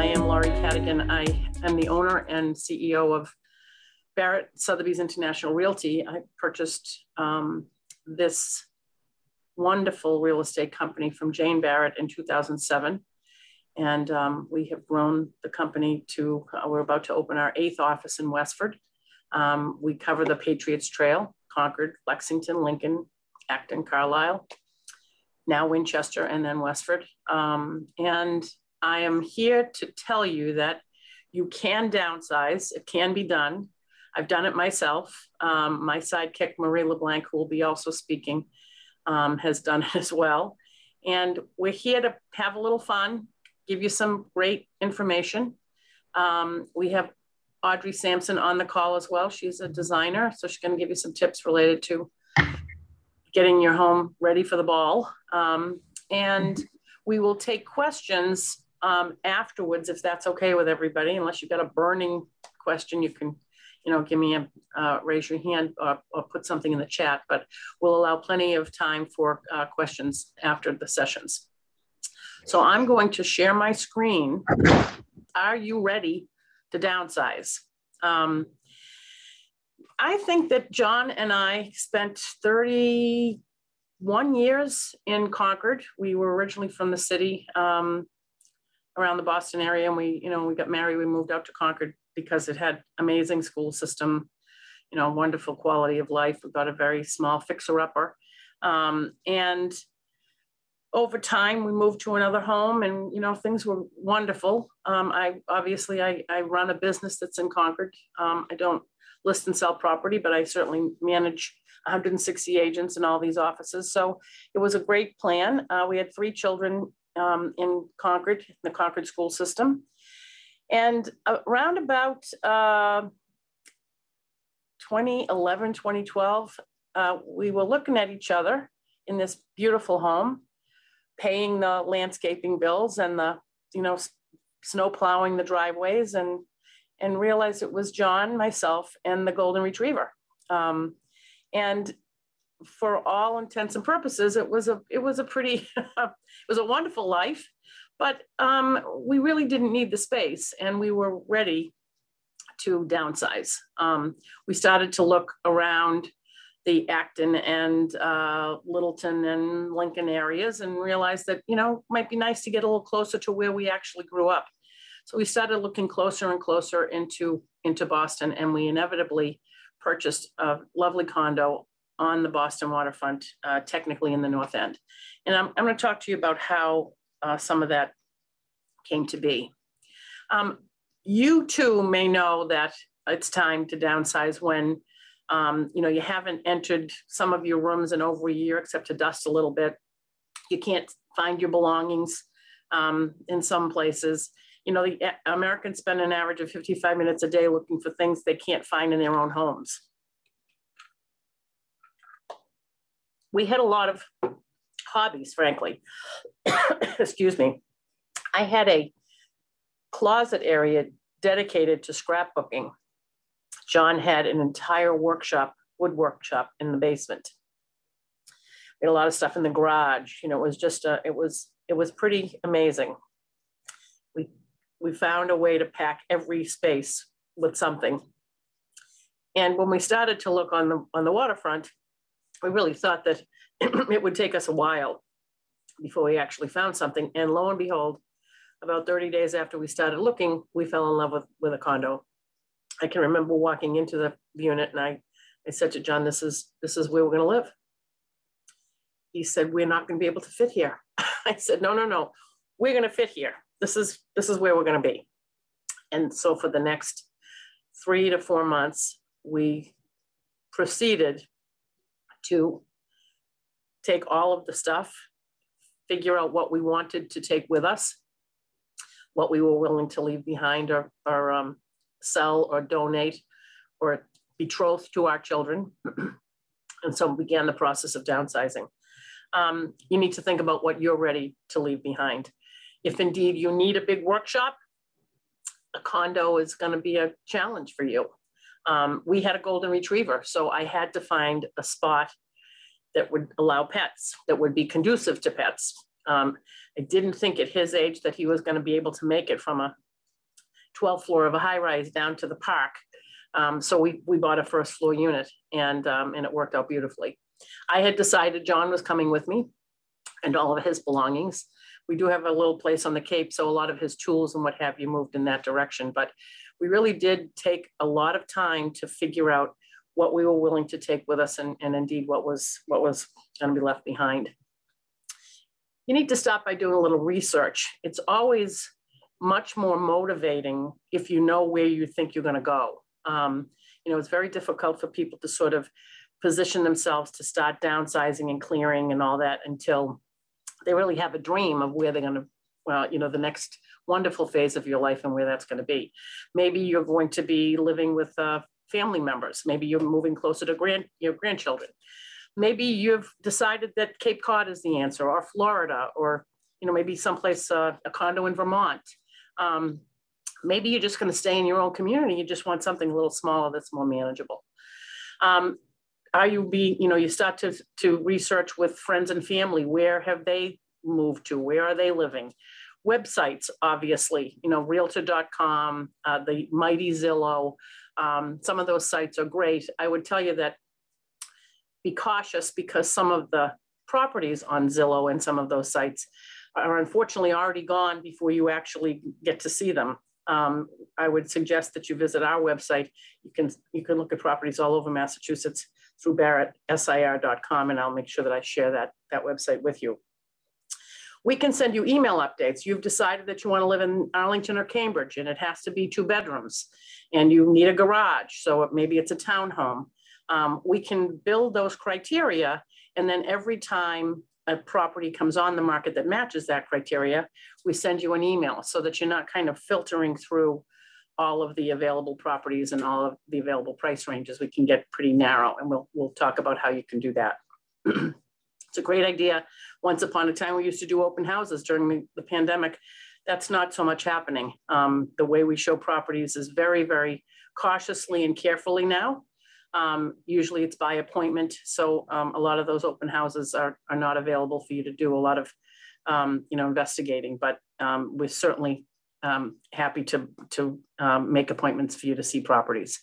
I am Laurie Cadigan. I am the owner and CEO of Barrett, Sotheby's International Realty. I purchased this wonderful real estate company from Jane Barrett in 2007. And we have grown the company to, we're about to open our 8th office in Westford. We cover the Patriots Trail, Concord, Lexington, Lincoln, Acton, Carlisle, now Winchester, and then Westford. And I am here to tell you that you can downsize. It can be done. I've done it myself. My sidekick, Marie LeBlanc, who will be also speaking, has done it as well. And we're here to have a little fun, give you some great information. We have Audrey Sampson on the call as well. She's a designer, so she's going to give you some tips related to getting your home ready for the ball. And we will take questions afterwards, if that's okay with everybody. Unless you've got a burning question, you can, give me a raise your hand or put something in the chat. But we'll allow plenty of time for questions after the sessions. So I'm going to share my screen. Are you ready to downsize? I think that John and I spent 31 years in Concord. We were originally from the city, around the Boston area, and we got married. We moved out to Concord because it had amazing school system, wonderful quality of life. We got a very small fixer-upper, and over time we moved to another home, and things were wonderful. I run a business that's in Concord. I don't list and sell property, but I certainly manage 160 agents in all these offices. So it was a great plan. We had 3 children in Concord, the Concord school system. And around about 2011, 2012, we were looking at each other in this beautiful home, paying the landscaping bills and the, snow plowing the driveways, and realized it was John, myself, and the golden retriever. And for all intents and purposes, it was a pretty, it was a wonderful life, but we really didn't need the space, and we were ready to downsize. We started to look around the Acton and Littleton and Lincoln areas and realized that, it might be nice to get a little closer to where we actually grew up. So we started looking closer and closer into Boston, and we inevitably purchased a lovely condo on the Boston waterfront, technically in the North End. And I'm going to talk to you about how some of that came to be. You too may know that it's time to downsize when you haven't entered some of your rooms in over a year, except to dust a little bit. You can't find your belongings in some places. The Americans spend an average of 55 minutes a day looking for things they can't find in their own homes. We had a lot of hobbies, frankly. Excuse me. I had a closet area dedicated to scrapbooking. John had an entire wood workshop in the basement. We had a lot of stuff in the garage. It was just it was pretty amazing. We found a way to pack every space with something. And when we started to look on the waterfront, we really thought that it would take us a while before we actually found something. And lo and behold, about 30 days after we started looking, we fell in love with a condo. I can remember walking into the unit, and I said to John, this is where we're going to live. He said, we're not going to be able to fit here. I said, no, we're going to fit here. This is where we're going to be. And so for the next 3 to 4 months, we proceeded to take all of the stuff, figure out what we wanted to take with us, what we were willing to leave behind or sell or donate or betroth to our children. And so we began the process of downsizing. You need to think about what you're ready to leave behind. If indeed you need a big workshop, a condo is going to be a challenge for you. We had a golden retriever, so I had to find a spot that would allow pets, that would be conducive to pets. I didn't think at his age that he was going to be able to make it from a 12th floor of a high rise down to the park. So we bought a first floor unit, and it worked out beautifully. I had decided John was coming with me and all of his belongings. We do have a little place on the Cape, so a lot of his tools and what have you moved in that direction. But we really did take a lot of time to figure out what we were willing to take with us, and indeed what was going to be left behind. You need to start by doing a little research. It's always much more motivating if you know where you think you're going to go. You know, it's very difficult for people to sort of position themselves to start downsizing and clearing and all that until they really have a dream of where they're going to, well, you know, the next wonderful phase of your life and where that's going to be. Maybe you're going to be living with family members. Maybe you're moving closer to your grandchildren. Maybe you've decided that Cape Cod is the answer, or Florida, or, you know, maybe someplace, a condo in Vermont. Maybe you're just going to stay in your own community. You just want something a little smaller that's more manageable. You start to research with friends and family. Where have they moved to? Where are they living? Websites, obviously, you know, realtor.com, the mighty Zillow. Some of those sites are great. I would tell you that be cautious, because some of the properties on Zillow and some of those sites are unfortunately already gone before you actually get to see them. I would suggest that you visit our website. You can look at properties all over Massachusetts through Barrett, SIR.com, and I'll make sure that I share that website with you. We can send you email updates. You've decided that you want to live in Arlington or Cambridge, and it has to be 2 bedrooms, and you need a garage, so maybe it's a townhome. We can build those criteria, and then every time a property comes on the market that matches that criteria, we send you an email so that you're not kind of filtering through all of the available properties and all of the available price ranges. We can get pretty narrow, and we'll talk about how you can do that. It's a great idea. Once upon a time, we used to do open houses during the pandemic. That's not so much happening. The way we show properties is very, very cautiously and carefully now. Usually it's by appointment. So a lot of those open houses are not available for you to do a lot of investigating, but we're certainly happy to make appointments for you to see properties.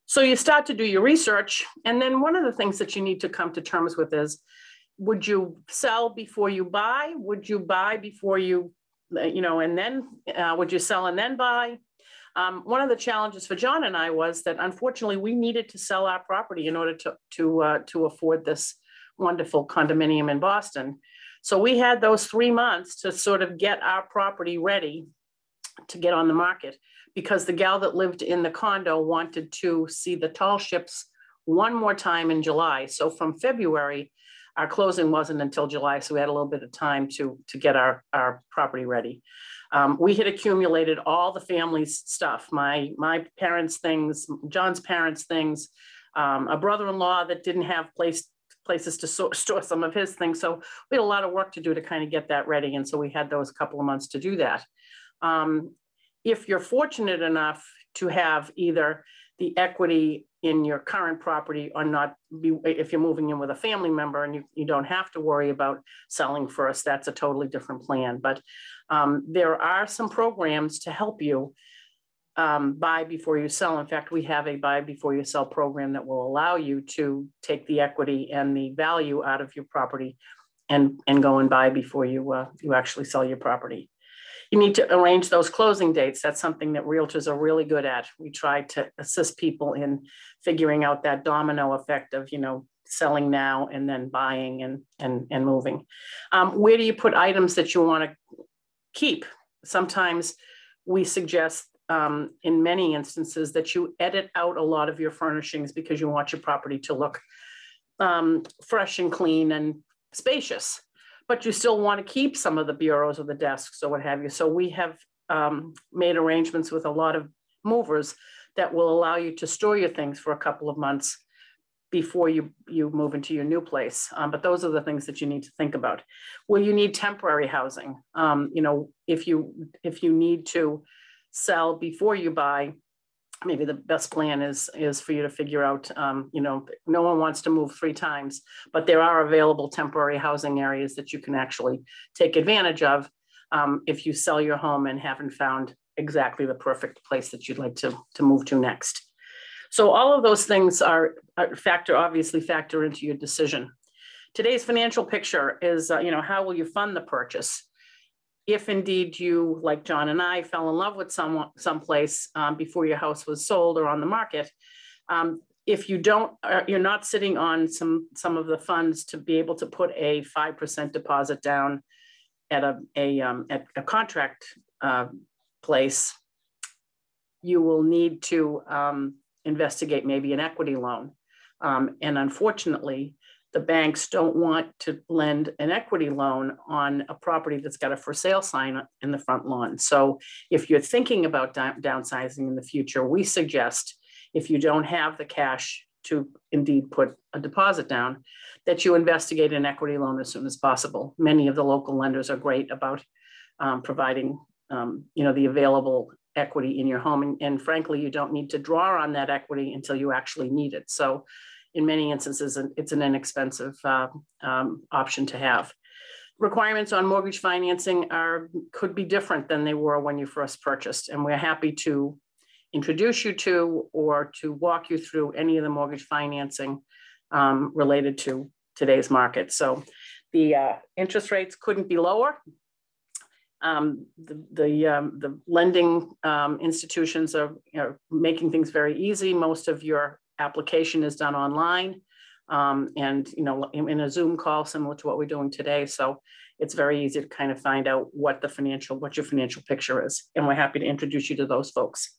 So you start to do your research. And then one of the things that you need to come to terms with is, would you sell before you buy? Would you buy before you, and then would you sell and then buy? One of the challenges for John and I was that unfortunately we needed to sell our property in order to afford this wonderful condominium in Boston. So we had those 3 months to sort of get our property ready to get on the market, because the gal that lived in the condo wanted to see the tall ships one more time in July. So from February, our closing wasn't until July. So we had a little bit of time to get our property ready. We had accumulated all the family's stuff, my parents' things, John's parents' things, a brother-in-law that didn't have places to store some of his things. So we had a lot of work to do to kind of get that ready. And so we had those couple of months to do that. If you're fortunate enough to have either the equity in your current property or not, if you're moving in with a family member and you don't have to worry about selling first, that's a totally different plan. But there are some programs to help you buy before you sell. In fact, we have a buy before you sell program that will allow you to take the equity and the value out of your property and go and buy before you actually sell your property. You need to arrange those closing dates. That's something that realtors are really good at. We try to assist people in figuring out that domino effect of, selling now and then buying and moving. Where do you put items that you want to keep? Sometimes we suggest in many instances that you edit out a lot of your furnishings because you want your property to look fresh and clean and spacious, but you still want to keep some of the bureaus or the desks or what have you. So we have made arrangements with a lot of movers that will allow you to store your things for a couple of months before you move into your new place. But those are the things that you need to think about. Will you need temporary housing? If you need to sell before you buy, maybe the best plan is for you to figure out, no one wants to move 3 times, but there are available temporary housing areas that you can actually take advantage of if you sell your home and haven't found exactly the perfect place that you'd like to move to next. So all of those things obviously factor into your decision. Today's financial picture is, how will you fund the purchase? If indeed you, like John and I, fell in love with someplace before your house was sold or on the market, if you don't, you're not sitting on some of the funds to be able to put a 5% deposit down at a contract place, you will need to investigate maybe an equity loan. And unfortunately, the banks don't want to lend an equity loan on a property that's got a for sale sign in the front lawn. So if you're thinking about downsizing in the future, we suggest, if you don't have the cash to indeed put a deposit down, that you investigate an equity loan as soon as possible. Many of the local lenders are great about providing the available equity in your home. And frankly, you don't need to draw on that equity until you actually need it. So in many instances, it's an inexpensive option to have. Requirements on mortgage financing could be different than they were when you first purchased. And we're happy to introduce you to or to walk you through any of the mortgage financing related to today's market. So the interest rates couldn't be lower. The lending institutions are making things very easy. Most of your application is done online and in a Zoom call similar to what we're doing today. So it's very easy to kind of find out what your financial picture is. And we're happy to introduce you to those folks.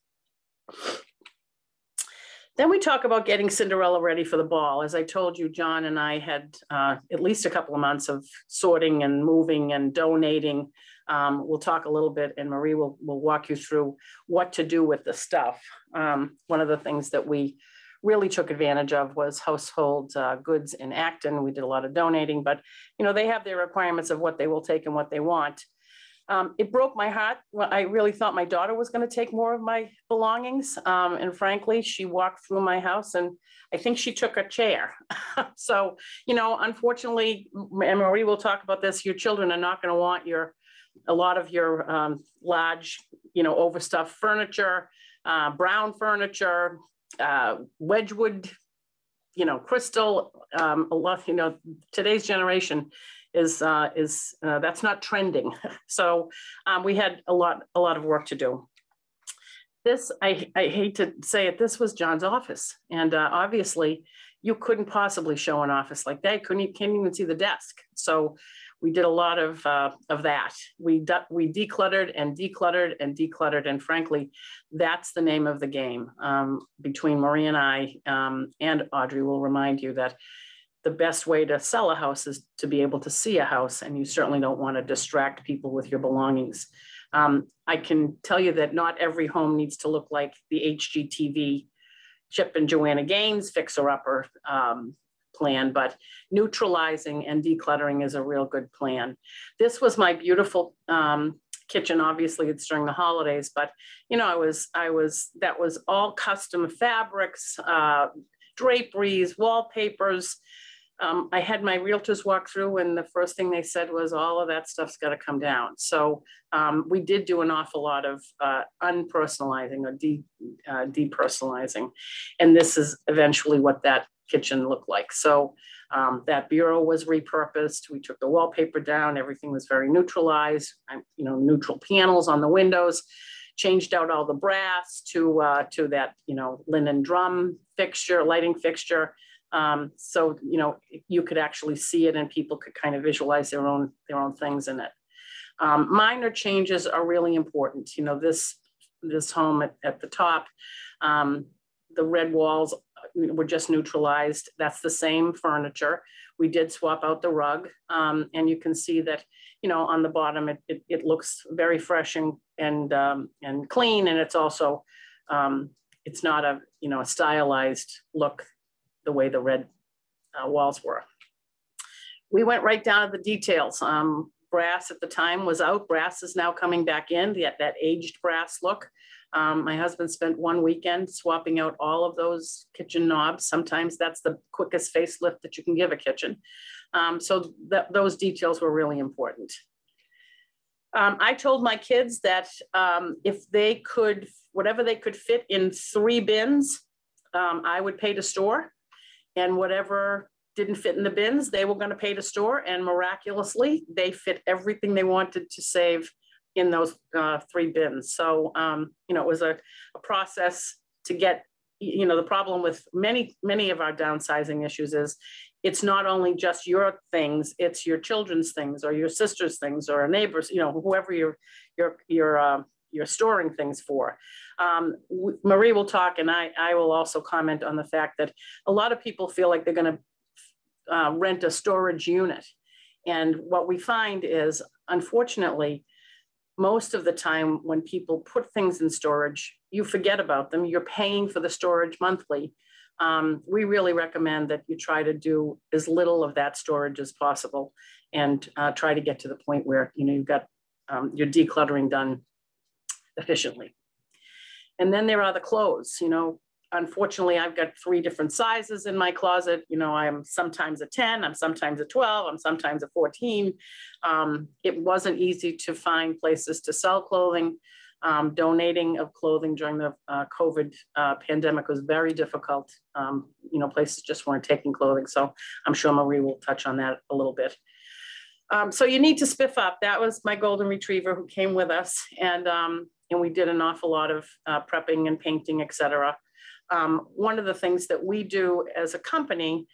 Then we talk about getting Cinderella ready for the ball. As I told you, John and I had at least a couple of months of sorting and moving and donating. We'll talk a little bit, and Marie will walk you through what to do with the stuff. One of the things that we really took advantage of was household goods in Acton. We did a lot of donating, but they have their requirements of what they will take and what they want. It broke my heart. I really thought my daughter was going to take more of my belongings. And frankly, she walked through my house and I think she took a chair. So, unfortunately, and Marie will talk about this, your children are not going to want a lot of your large, overstuffed furniture, brown furniture, Wedgwood, crystal, a lot, today's generation is that's not trending. So we had a lot of work to do. This, I hate to say it, this was John's office. And obviously you couldn't possibly show an office like that. Can't even see the desk. So we did a lot of that. We decluttered and decluttered and decluttered. And frankly, that's the name of the game. Between Marie and I, and Audrey will remind you that the best way to sell a house is to be able to see a house, and you certainly don't want to distract people with your belongings. I can tell you that not every home needs to look like the HGTV Chip and Joanna Gaines fixer-upper plan, but neutralizing and decluttering is a real good plan. This was my beautiful kitchen. Obviously it's during the holidays, but that was all custom fabrics, draperies, wallpapers. I had my realtors walk through and the first thing they said was all of that stuff's got to come down. So we did do an awful lot of unpersonalizing or depersonalizing. And this is eventually what that kitchen looked like. So that bureau was repurposed. We took the wallpaper down. Everything was very neutralized, neutral panels on the windows, changed out all the brass to that, linen drum fixture, lighting fixture. So, you could actually see it and people could kind of visualize their own things in it. Minor changes are really important. This home at the top, the red walls were just neutralized. That's the same furniture. We did swap out the rug. And you can see that, on the bottom, it looks very fresh and clean. And it's also, it's not a stylized look the way the red walls were. We went right down to the details. Brass at the time was out. Brass is now coming back in, that aged brass look. My husband spent one weekend swapping out all of those kitchen knobs. Sometimes that's the quickest facelift that you can give a kitchen. So those details were really important. I told my kids that if they could, whatever they could fit in 3 bins, I would pay to store, and whatever didn't fit in the bins, they were going to pay to store. And miraculously, they fit everything they wanted to save in those 3 bins. So, you know, it was a process to get, you know, the problem with many of our downsizing issues is it's not only just your things, it's your children's things or your sister's things or a neighbor's, you know, whoever you're storing things for. Marie will talk, and I will also comment on the fact that a lot of people feel like they're going to rent a storage unit. And what we find is, unfortunately, most of the time when people put things in storage, you forget about them. You're paying for the storage monthly. We really recommend that you try to do as little of that storage as possible and try to get to the point where, you know, you've got your decluttering done efficiently. And then there are the clothes. You know, unfortunately, I've got 3 different sizes in my closet. You know, I'm sometimes a 10, I'm sometimes a 12, I'm sometimes a 14. It wasn't easy to find places to sell clothing. Donating of clothing during the COVID pandemic was very difficult. You know, places just weren't taking clothing. So I'm sure Marie will touch on that a little bit. So you need to spiff up. That was my golden retriever who came with us. And we did an awful lot of prepping and painting, et cetera. One of the things that we do as a company,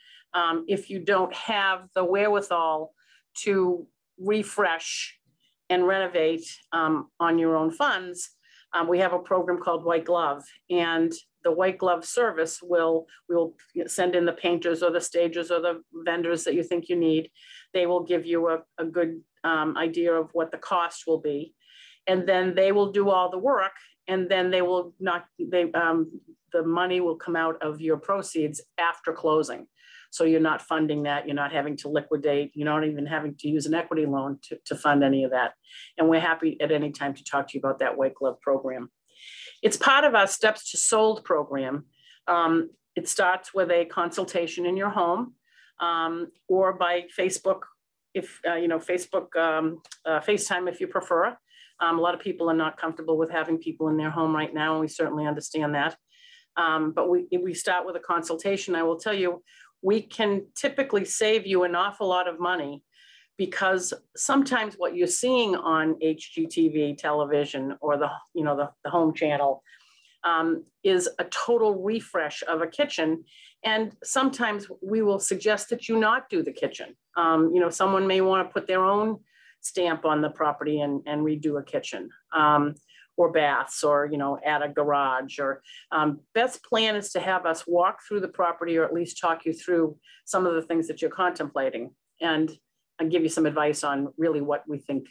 if you don't have the wherewithal to refresh and renovate on your own funds, we have a program called White Glove, and the White Glove service we'll send in the painters or the stagers or the vendors that you think you need. They will give you a good idea of what the cost will be, and then they will do all the work, and then they will the money will come out of your proceeds after closing. So you're not funding that, you're not having to liquidate, you're not even having to use an equity loan to fund any of that. And we're happy at any time to talk to you about that White Glove program. It's part of our Steps to Sold program. It starts with a consultation in your home or by Facebook, if you know, Facebook, FaceTime if you prefer. A lot of people are not comfortable with having people in their home right now, and we certainly understand that. But we start with a consultation. I will tell you, we can typically save you an awful lot of money because sometimes what you're seeing on HGTV television or the home channel is a total refresh of a kitchen. And sometimes we will suggest that you not do the kitchen. You know, someone may want to put their own stamp on the property and redo a kitchen. Or baths, or, you know, add a garage, or best plan is to have us walk through the property or at least talk you through some of the things that you're contemplating and give you some advice on really what we think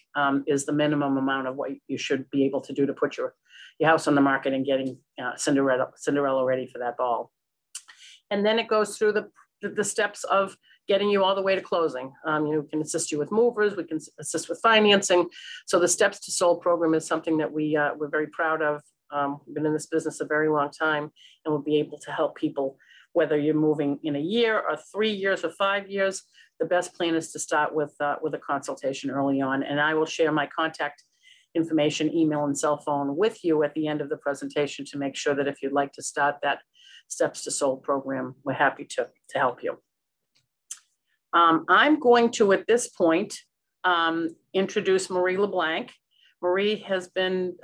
is the minimum amount of what you should be able to do to put your house on the market and getting Cinderella ready for that ball. And then it goes through the steps of getting you all the way to closing. You can assist you with movers, we can assist with financing. So the Steps to Sold program is something that we're very proud of. We've been in this business a very long time, and we'll be able to help people, whether you're moving in a year or 3 years or 5 years. The best plan is to start with a consultation early on. And I will share my contact information, email and cell phone with you at the end of the presentation to make sure that if you'd like to start that Steps to Sold program, we're happy to help you. I'm going to, at this point, introduce Marie LeBlanc. Marie has been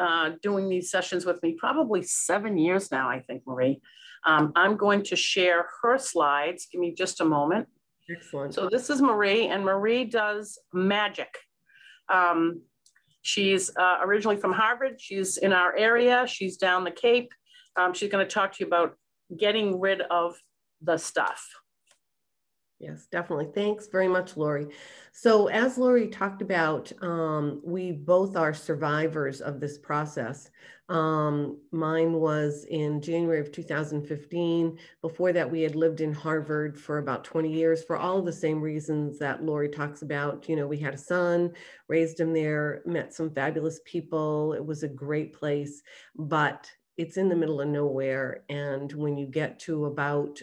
doing these sessions with me probably 7 years now, I think, Marie. I'm going to share her slides. Give me just a moment. Excellent. So this is Marie, and Marie does magic. She's originally from Harvard. She's in our area. She's down the Cape. She's going to talk to you about getting rid of the stuff. Yes, definitely. Thanks very much, Laurie. So as Laurie talked about, we both are survivors of this process. Mine was in January of 2015. Before that, we had lived in Harvard for about 20 years for all of the same reasons that Laurie talks about. You know, we had a son, raised him there, met some fabulous people. It was a great place, but it's in the middle of nowhere. And when you get to about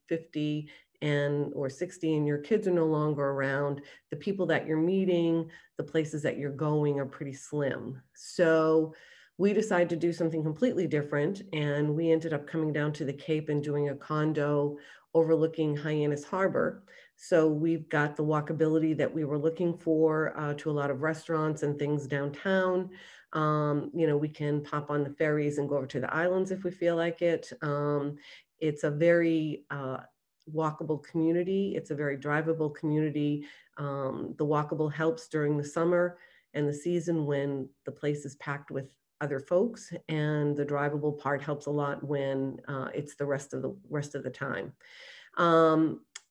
50 or 60 and your kids are no longer around, the people that you're meeting, the places that you're going are pretty slim. So we decided to do something completely different, and we ended up coming down to the Cape and doing a condo overlooking Hyannis Harbor. So we've got the walkability that we were looking for to a lot of restaurants and things downtown. We can pop on the ferries and go over to the islands if we feel like it. It's a very walkable community. It's a very drivable community. The walkable helps during the summer and the season when the place is packed with other folks, and the drivable part helps a lot when it's the rest of the time.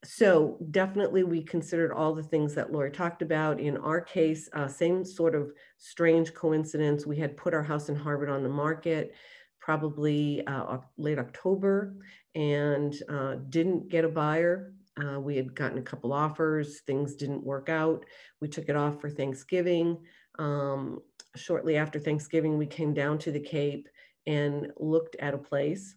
So definitely we considered all the things that Laurie talked about. In our case, same sort of strange coincidence. We had put our house in Harvard on the market probably late October and didn't get a buyer. We had gotten a couple offers, things didn't work out. We took it off for Thanksgiving. Shortly after Thanksgiving, we came down to the Cape and looked at a place,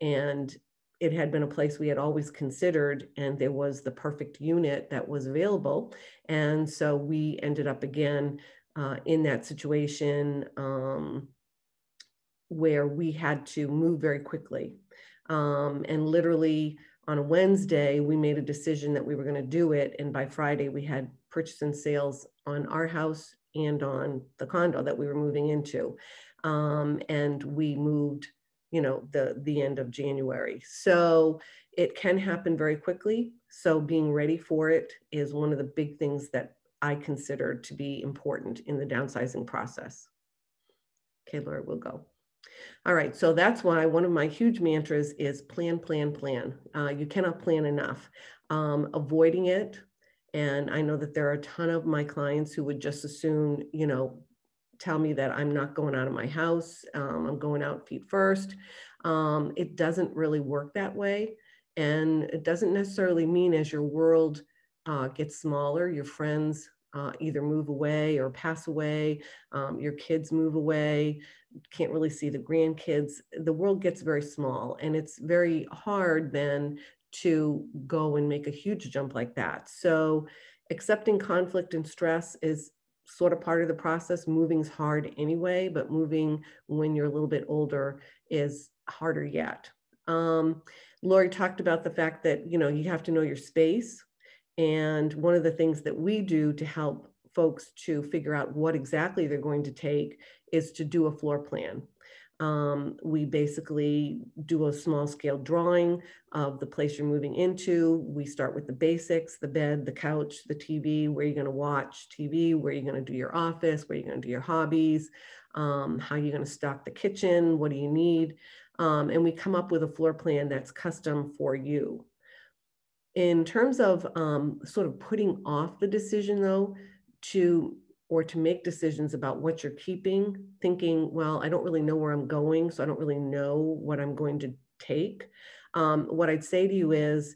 and it had been a place we had always considered, and there was the perfect unit that was available. And so we ended up again in that situation where we had to move very quickly. And literally on a Wednesday, we made a decision that we were going to do it. And by Friday, we had purchase and sales on our house and on the condo that we were moving into. And we moved, the end of January. So it can happen very quickly. So being ready for it is one of the big things that I consider to be important in the downsizing process. Okay, Laura, we'll go. All right, so that's why one of my huge mantras is plan, plan, plan. You cannot plan enough. Avoiding it, and I know that there are a ton of my clients who would just as soon, tell me that I'm not going out of my house, I'm going out feet first. It doesn't really work that way. And it doesn't necessarily mean as your world gets smaller, your friends either move away or pass away, your kids move away, can't really see the grandkids. The world gets very small, and it's very hard then to go and make a huge jump like that. So accepting conflict and stress is sort of part of the process. Moving's hard anyway, but moving when you're a little bit older is harder yet. Laurie talked about the fact that, you have to know your space. And one of the things that we do to help folks to figure out what exactly they're going to take is to do a floor plan. We basically do a small scale drawing of the place you're moving into. We start with the basics, the bed, the couch, the TV, where you're going to watch TV, where you're going to do your office, where you're going to do your hobbies, how you're going to stock the kitchen, what do you need? And we come up with a floor plan that's custom for you. In terms of sort of putting off the decision though, to make decisions about what you're keeping, thinking, well, I don't really know where I'm going, so I don't really know what I'm going to take. What I'd say to you is,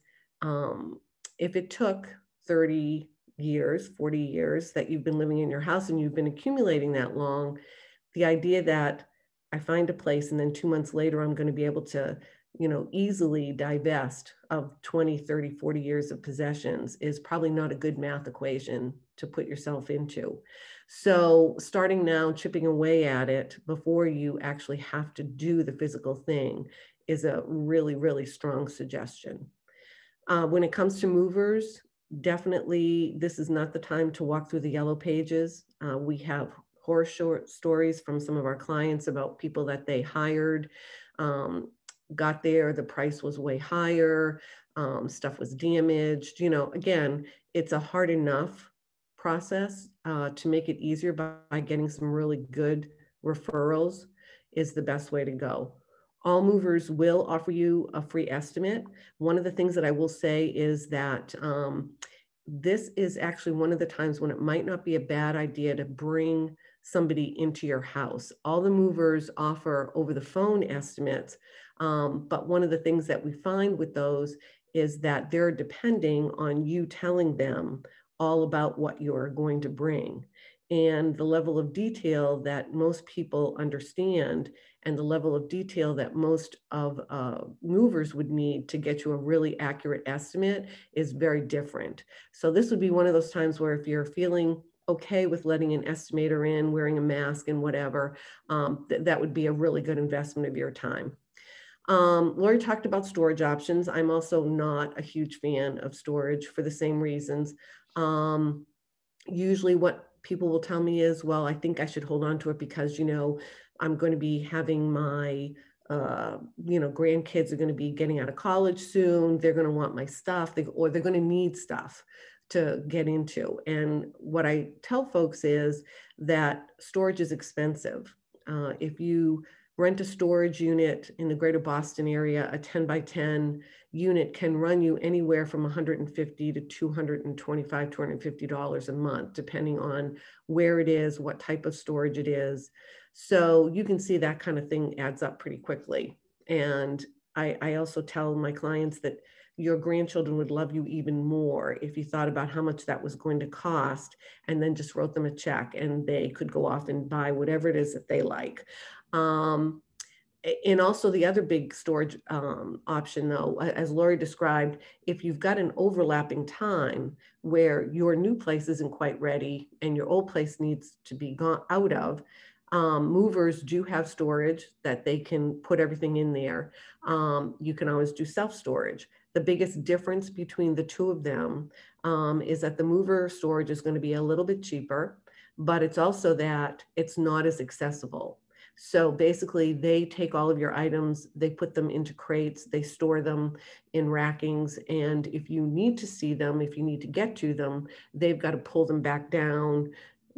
if it took 30 years, 40 years that you've been living in your house and you've been accumulating that long, the idea that I find a place and then 2 months later, I'm going to be able to, easily divest of 20, 30, 40 years of possessions is probably not a good math equation to put yourself into. So starting now, chipping away at it before you actually have to do the physical thing is a really, really strong suggestion. When it comes to movers, definitely this is not the time to walk through the yellow pages. We have horror short stories from some of our clients about people that they hired, got there, the price was way higher, stuff was damaged. Again, it's a hard enough process. To make it easier by getting some really good referrals is the best way to go. All movers will offer you a free estimate. One of the things that I will say is that this is actually one of the times when it might not be a bad idea to bring somebody into your house. All the movers offer over the phone estimates, but one of the things that we find with those is that they're depending on you telling them all about what you're going to bring. and the level of detail that most people understand and the level of detail that most of movers would need to get you a really accurate estimate is very different. So this would be one of those times where if you're feeling okay with letting an estimator in, wearing a mask and whatever, that would be a really good investment of your time. Laurie talked about storage options. I'm also not a huge fan of storage for the same reasons. Usually what people will tell me is, well, I think I should hold on to it because, you know, I'm going to be having my, you know, grandkids are going to be getting out of college soon. They're going to want my stuff, or they're going to need stuff to get into. And what I tell folks is that storage is expensive. If you rent a storage unit in the greater Boston area, a 10 by 10 unit can run you anywhere from $150 to $225, $250 a month, depending on where it is, what type of storage it is. So you can see that kind of thing adds up pretty quickly. And I also tell my clients that your grandchildren would love you even more if you thought about how much that was going to cost and then just wrote them a check and they could go off and buy whatever it is that they like. And also the other big storage option though, as Laurie described, if you've got an overlapping time where your new place isn't quite ready and your old place needs to be gone out of, movers do have storage that they can put everything in there. You can always do self-storage. The biggest difference between the two of them is that the mover storage is going to be a little bit cheaper, but it's also that it's not as accessible. So basically they take all of your items, they put them into crates, they store them in rackings. And if you need to see them, if you need to get to them, they've got to pull them back down,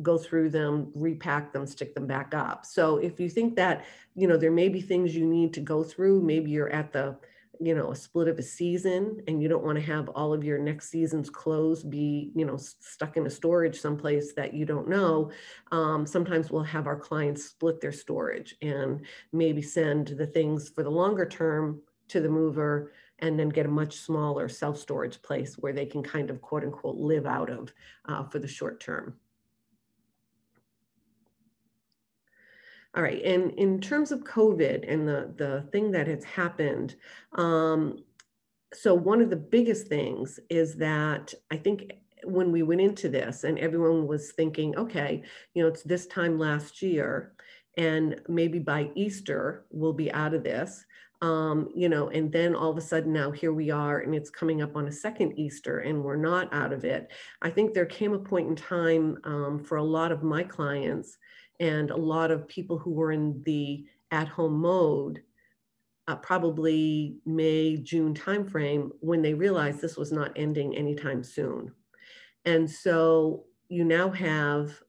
go through them, repack them, stick them back up. So if you think that, you know, there may be things you need to go through, maybe you're at the, you know, a split of a season and you don't want to have all of your next season's clothes be, you know, stuck in a storage someplace that you don't know. Sometimes we'll have our clients split their storage and maybe send the things for the longer term to the mover and then get a much smaller self-storage place where they can kind of quote unquote live out of for the short term. All right, and in terms of COVID and the thing that has happened, so one of the biggest things is that I think when we went into this and everyone was thinking, okay, you know, it's this time last year and maybe by Easter we'll be out of this, you know, and then all of a sudden now here we are and it's coming up on a second Easter and we're not out of it. I think there came a point in time for a lot of my clients and a lot of people who were in the at-home mode, probably May, June timeframe, when they realized this was not ending anytime soon. And so you now have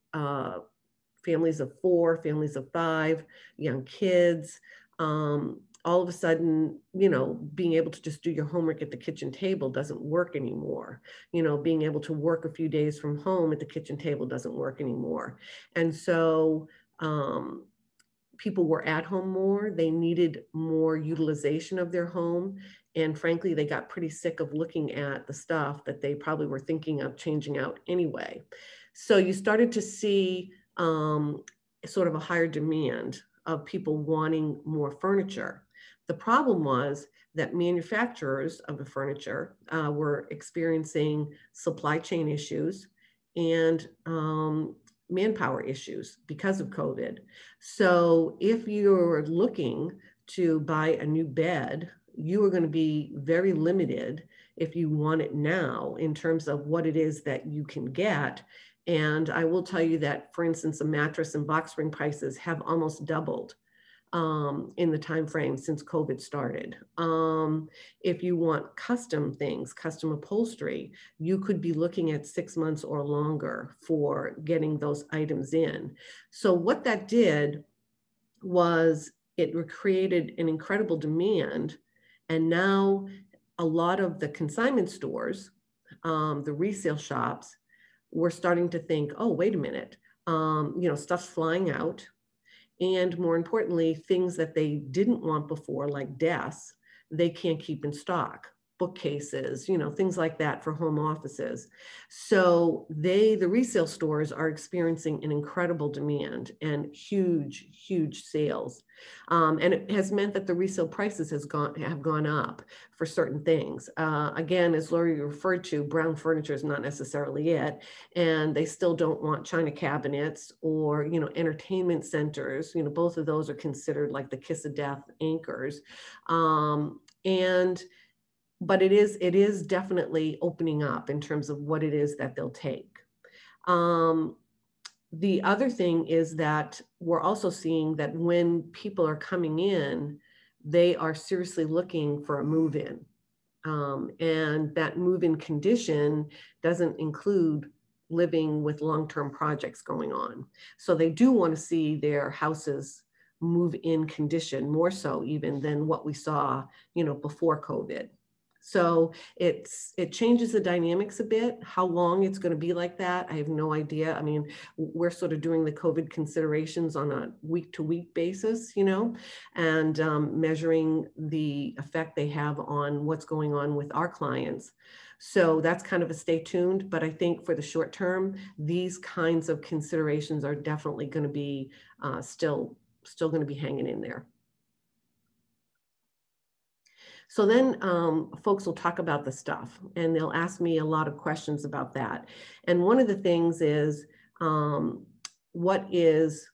families of 4, families of 5, young kids, all of a sudden, you know, being able to just do your homework at the kitchen table doesn't work anymore. You know, being able to work a few days from home at the kitchen table doesn't work anymore. And so people were at home more, they needed more utilization of their home. And frankly, they got pretty sick of looking at the stuff that they probably were thinking of changing out anyway. So you started to see sort of a higher demand of people wanting more furniture. The problem was that manufacturers of the furniture were experiencing supply chain issues and manpower issues because of COVID. So if you're looking to buy a new bed, you are going to be very limited if you want it now in terms of what it is that you can get. And I will tell you that, for instance, a mattress and box spring prices have almost doubled in the time frame since COVID started. If you want custom things, custom upholstery, you could be looking at 6 months or longer for getting those items in. So what that did was it created an incredible demand. And now a lot of the consignment stores, the resale shops, were starting to think, oh, wait a minute, you know, stuff's flying out. And more importantly, things that they didn't want before, like desks, they can't keep in stock. bookcases, things like that for home offices. So the resale stores are experiencing an incredible demand and huge, huge sales. And it has meant that the resale prices have gone up for certain things. Again, as Laurie referred to, brown furniture is not necessarily it. And they still don't want china cabinets or, entertainment centers. Both of those are considered like the kiss of death anchors. But it is definitely opening up in terms of what it is that they'll take. The other thing is that we're also seeing that when people are coming in, they are seriously looking for a move-in. And that move-in condition doesn't include living with long-term projects going on. So they do want to see their houses move in condition, more so even than what we saw, before COVID. So it changes the dynamics a bit. How long it's going to be like that, I have no idea. I mean, we're sort of doing the COVID considerations on a week-to-week basis, and measuring the effect they have on what's going on with our clients. So that's kind of a stay tuned. But I think for the short term, these kinds of considerations are definitely going to be still going to be hanging in there. So then folks will talk about the stuff and they'll ask me a lot of questions about that. And one of the things is, what is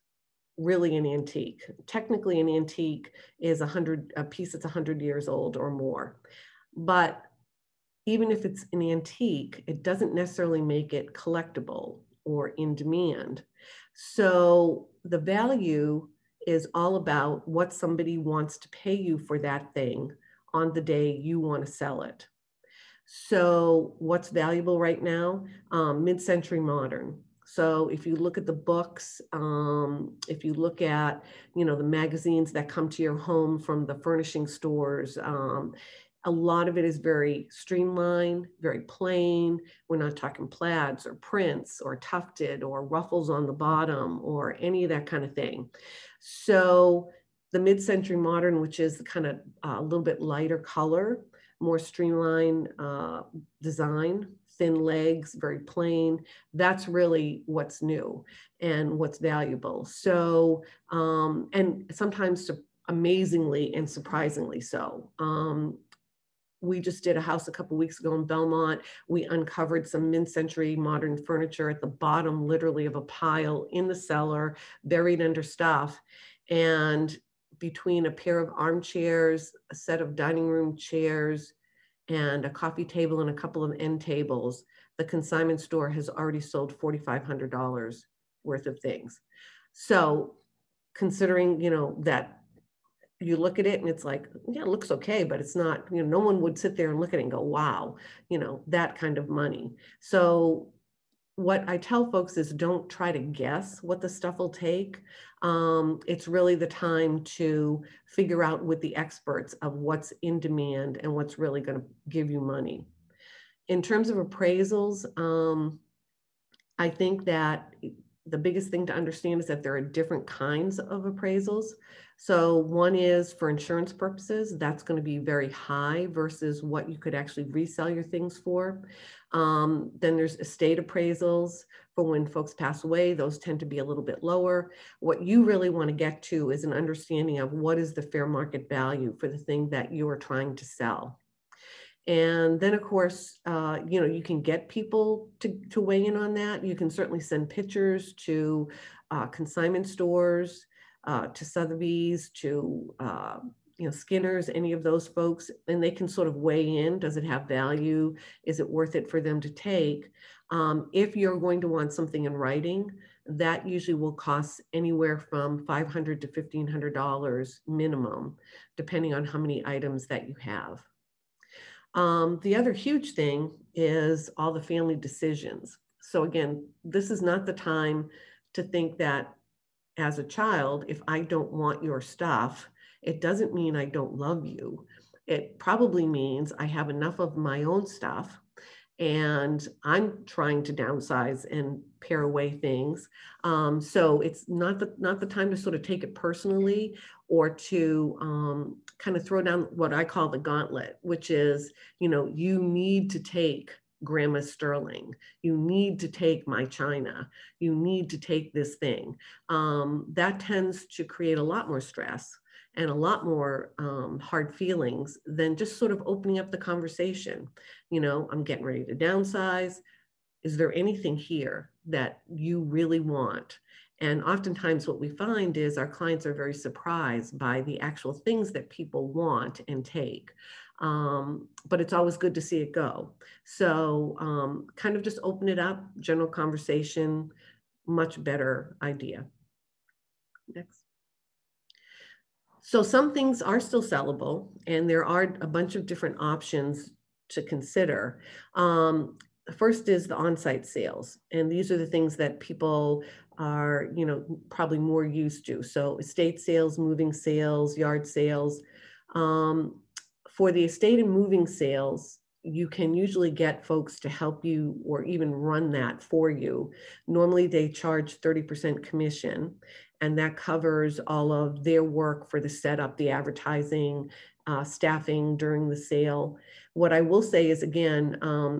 really an antique? Technically an antique is a piece that's 100 years old or more. But even if it's an antique, it doesn't necessarily make it collectible or in demand. So the value is all about what somebody wants to pay you for that thing on the day you want to sell it. So what's valuable right now? Mid-century modern. So if you look at the books, if you look at, the magazines that come to your home from the furnishing stores, a lot of it is very streamlined, very plain. We're not talking plaids or prints or tufted or ruffles on the bottom or any of that kind of thing. So the mid-century modern, which is the kind of a little bit lighter color, more streamlined design, thin legs, very plain, that's really what's new and what's valuable. So, and sometimes amazingly and surprisingly so. We just did a house a couple of weeks ago in Belmont. We uncovered some mid-century modern furniture at the bottom, literally, of a pile in the cellar, buried under stuff. And between a pair of armchairs, a set of dining room chairs, and a coffee table and a couple of end tables, the consignment store has already sold $4,500 worth of things. So considering, that you look at it and it's like, yeah, it looks okay, but it's not, no one would sit there and look at it and go, wow, that kind of money. So what I tell folks is don't try to guess what the stuff will take. It's really the time to figure out with the experts of what's in demand and what's really going to give you money. In terms of appraisals, I think that the biggest thing to understand is that there are different kinds of appraisals. So one is for insurance purposes, that's going to be very high versus what you could actually resell your things for. Then there's estate appraisals for when folks pass away. Those tend to be a little bit lower. What you really want to get to is an understanding of what is the fair market value for the thing that you are trying to sell. And then, of course, you can get people to weigh in on that. You can certainly send pictures to consignment stores, to Sotheby's, to Skinner's, any of those folks, and they can sort of weigh in. Does it have value? Is it worth it for them to take? If you're going to want something in writing, that usually will cost anywhere from $500 to $1,500 minimum, depending on how many items that you have. The other huge thing is all the family decisions. So again, this is not the time to think that as a child, if I don't want your stuff, it doesn't mean I don't love you. It probably means I have enough of my own stuff and I'm trying to downsize and pare away things. So it's not the time to sort of take it personally, or to kind of throw down what I call the gauntlet, which is, you need to take Grandma Sterling, you need to take my china, you need to take this thing. That tends to create a lot more stress and a lot more hard feelings than just sort of opening up the conversation. I'm getting ready to downsize. Is there anything here that you really want? And oftentimes what we find is our clients are very surprised by the actual things that people want and take. But it's always good to see it go. So kind of just open it up, general conversation, much better idea. Next. So some things are still sellable, and there are a bunch of different options to consider. First is the on-site sales. And these are the things that people are, probably more used to. So estate sales, moving sales, yard sales. For the estate and moving sales, you can usually get folks to help you or even run that for you. Normally they charge 30% commission, and that covers all of their work for the setup, the advertising, staffing during the sale. What I will say is, again,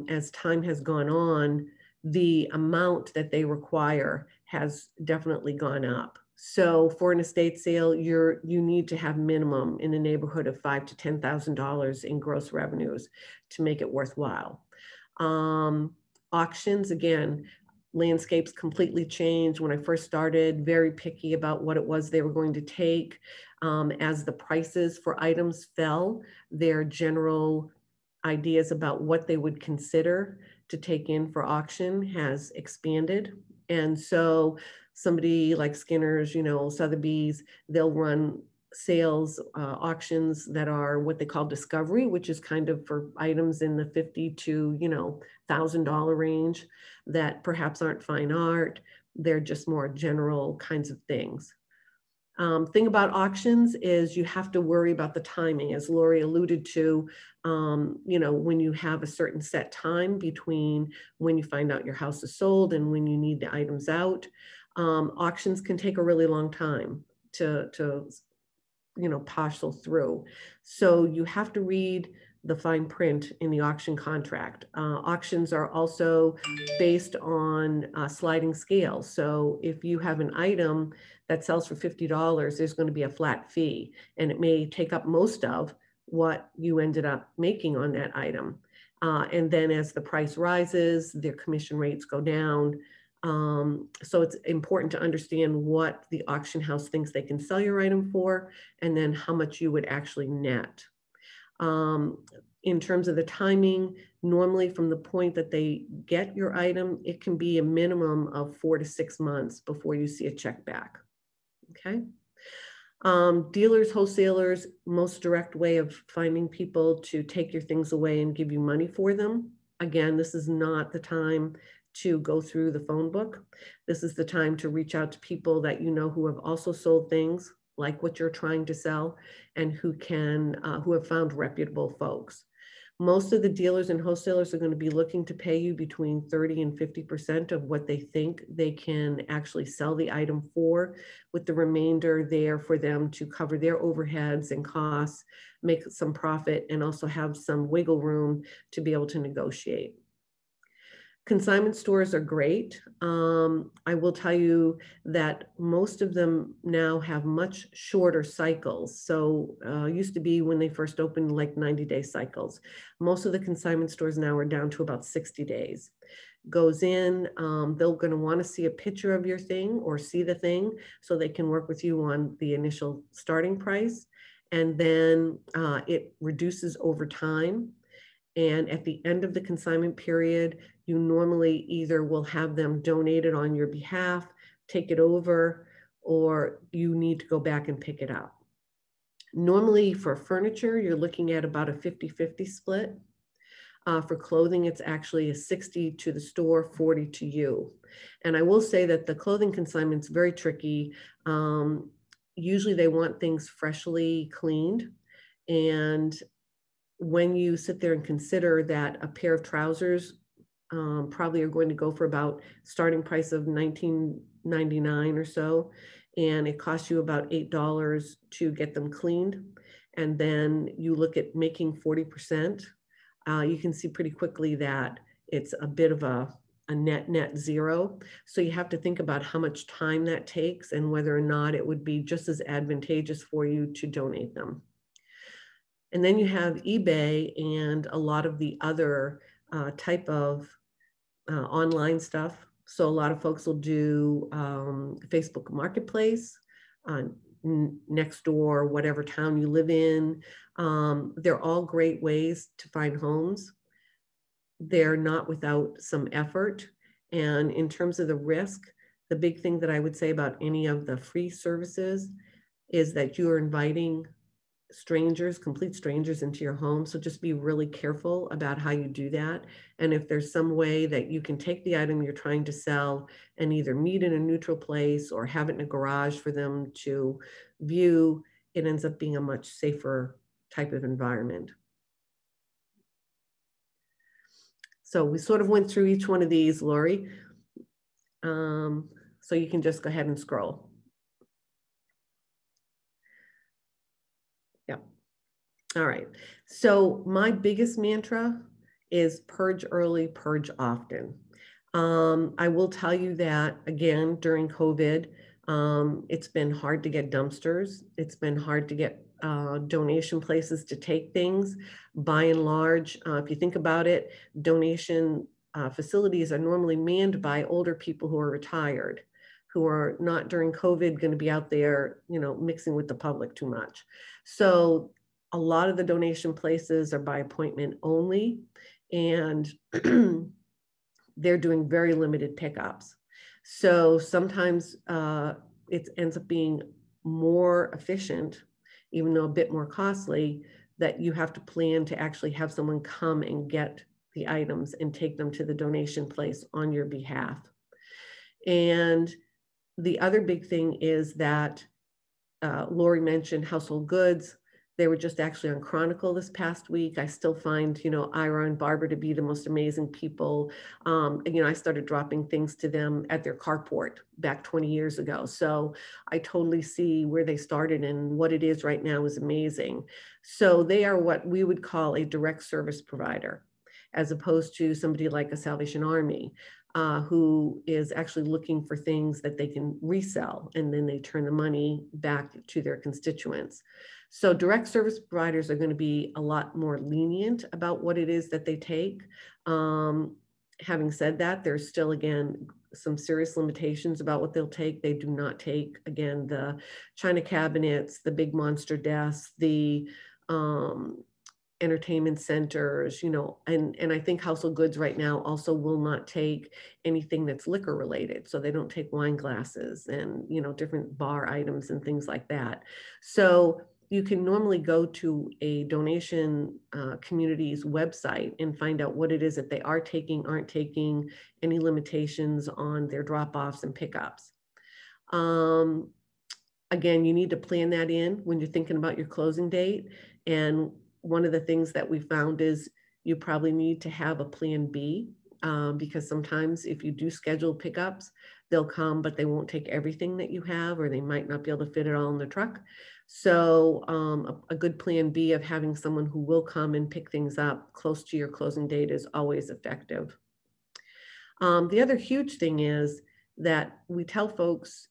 as time has gone on, the amount that they require has definitely gone up. So for an estate sale, you need to have minimum in the neighborhood of $5,000 to $10,000 in gross revenues to make it worthwhile. Auctions, again, landscapes completely changed. When I first started, very picky about what it was they were going to take. As the prices for items fell, their general ideas about what they would consider to take in for auction has expanded. And so somebody like Skinner's, Sotheby's, they'll run sales auctions that are what they call discovery, which is kind of for items in the $50,000 to $1,000 range that perhaps aren't fine art. They're just more general kinds of things. Thing about auctions is you have to worry about the timing, as Laurie alluded to. When you have a certain set time between when you find out your house is sold and when you need the items out. Auctions can take a really long time to parcel through. So you have to read the fine print in the auction contract. Auctions are also based on sliding scale. So if you have an item that sells for $50, there's going to be a flat fee, and it may take up most of what you ended up making on that item. And then as the price rises, their commission rates go down. So it's important to understand what the auction house thinks they can sell your item for, and then how much you would actually net. In terms of the timing, normally from the point that they get your item, it can be a minimum of 4 to 6 months before you see a check back. Okay. Dealers, wholesalers, most direct way of finding people to take your things away and give you money for them. Again, this is not the time to go through the phone book. This is the time to reach out to people that who have also sold things like what you're trying to sell, and who have found reputable folks. Most of the dealers and wholesalers are going to be looking to pay you between 30 and 50% of what they think they can actually sell the item for, with the remainder there for them to cover their overheads and costs, make some profit, and also have some wiggle room to be able to negotiate. Consignment stores are great. I will tell you that most of them now have much shorter cycles. So used to be when they first opened like 90-day cycles. Most of the consignment stores now are down to about 60 days. Goes in, they're going to want to see a picture of your thing or see the thing so they can work with you on the initial starting price. And then it reduces over time. And at the end of the consignment period, you normally either will have them donated on your behalf, take it over, or you need to go back and pick it up. Normally for furniture, you're looking at about a 50-50 split. For clothing, it's actually a 60 to the store, 40 to you. And I will say that the clothing consignment's very tricky. Usually they want things freshly cleaned. And when you sit there and consider that a pair of trousers probably are going to go for about starting price of $19.99 or so. And it costs you about $8 to get them cleaned. And then you look at making 40%. You can see pretty quickly that it's a bit of a net zero. So you have to think about how much time that takes and whether or not it would be just as advantageous for you to donate them. And then you have eBay and a lot of the other type of online stuff. So a lot of folks will do Facebook Marketplace, Nextdoor, whatever town you live in. They're all great ways to find homes. They're not without some effort. And in terms of the risk, the big thing that I would say about any of the free services is that you are inviting strangers, complete strangers into your home. So just be really careful about how you do that. And if there's some way that you can take the item you're trying to sell and either meet in a neutral place or have it in a garage for them to view, it ends up being a much safer type of environment. So we sort of went through each one of these, Laurie. So you can just go ahead and scroll. Yeah. All right. So my biggest mantra is purge early, purge often. I will tell you that, again, during COVID, it's been hard to get dumpsters. It's been hard to get donation places to take things. By and large, if you think about it, donation facilities are normally manned by older people who are retired, who are not during COVID going to be out there, mixing with the public too much. So a lot of the donation places are by appointment only, and they're doing very limited pickups. So sometimes it ends up being more efficient, even though a bit more costly, that you have to plan to actually have someone come and get the items and take them to the donation place on your behalf. And the other big thing is that Laurie mentioned household goods. They were just actually on Chronicle this past week. I still find, Ira and Barbara to be the most amazing people. And, I started dropping things to them at their carport back 20 years ago. So I totally see where they started, and what it is right now is amazing. So they are what we would call a direct service provider, as opposed to somebody like a Salvation Army, who is actually looking for things that they can resell, and then they turn the money back to their constituents. So direct service providers are going to be a lot more lenient about what it is that they take. Having said that, there's still, again, some serious limitations about what they'll take. They do not take, again, the china cabinets, the big monster desks, the entertainment centers, and I think household goods right now also will not take anything that's liquor related. So they don't take wine glasses and, different bar items and things like that. So you can normally go to a donation community's website and find out what it is that they are taking, aren't taking, any limitations on their drop-offs and pickups. Again, you need to plan that in when you're thinking about your closing date. And one of the things that we found is you probably need to have a plan B, because sometimes if you do schedule pickups, they'll come, but they won't take everything that you have, or they might not be able to fit it all in the truck. So a good plan B of having someone who will come and pick things up close to your closing date is always effective. The other huge thing is that we tell folks,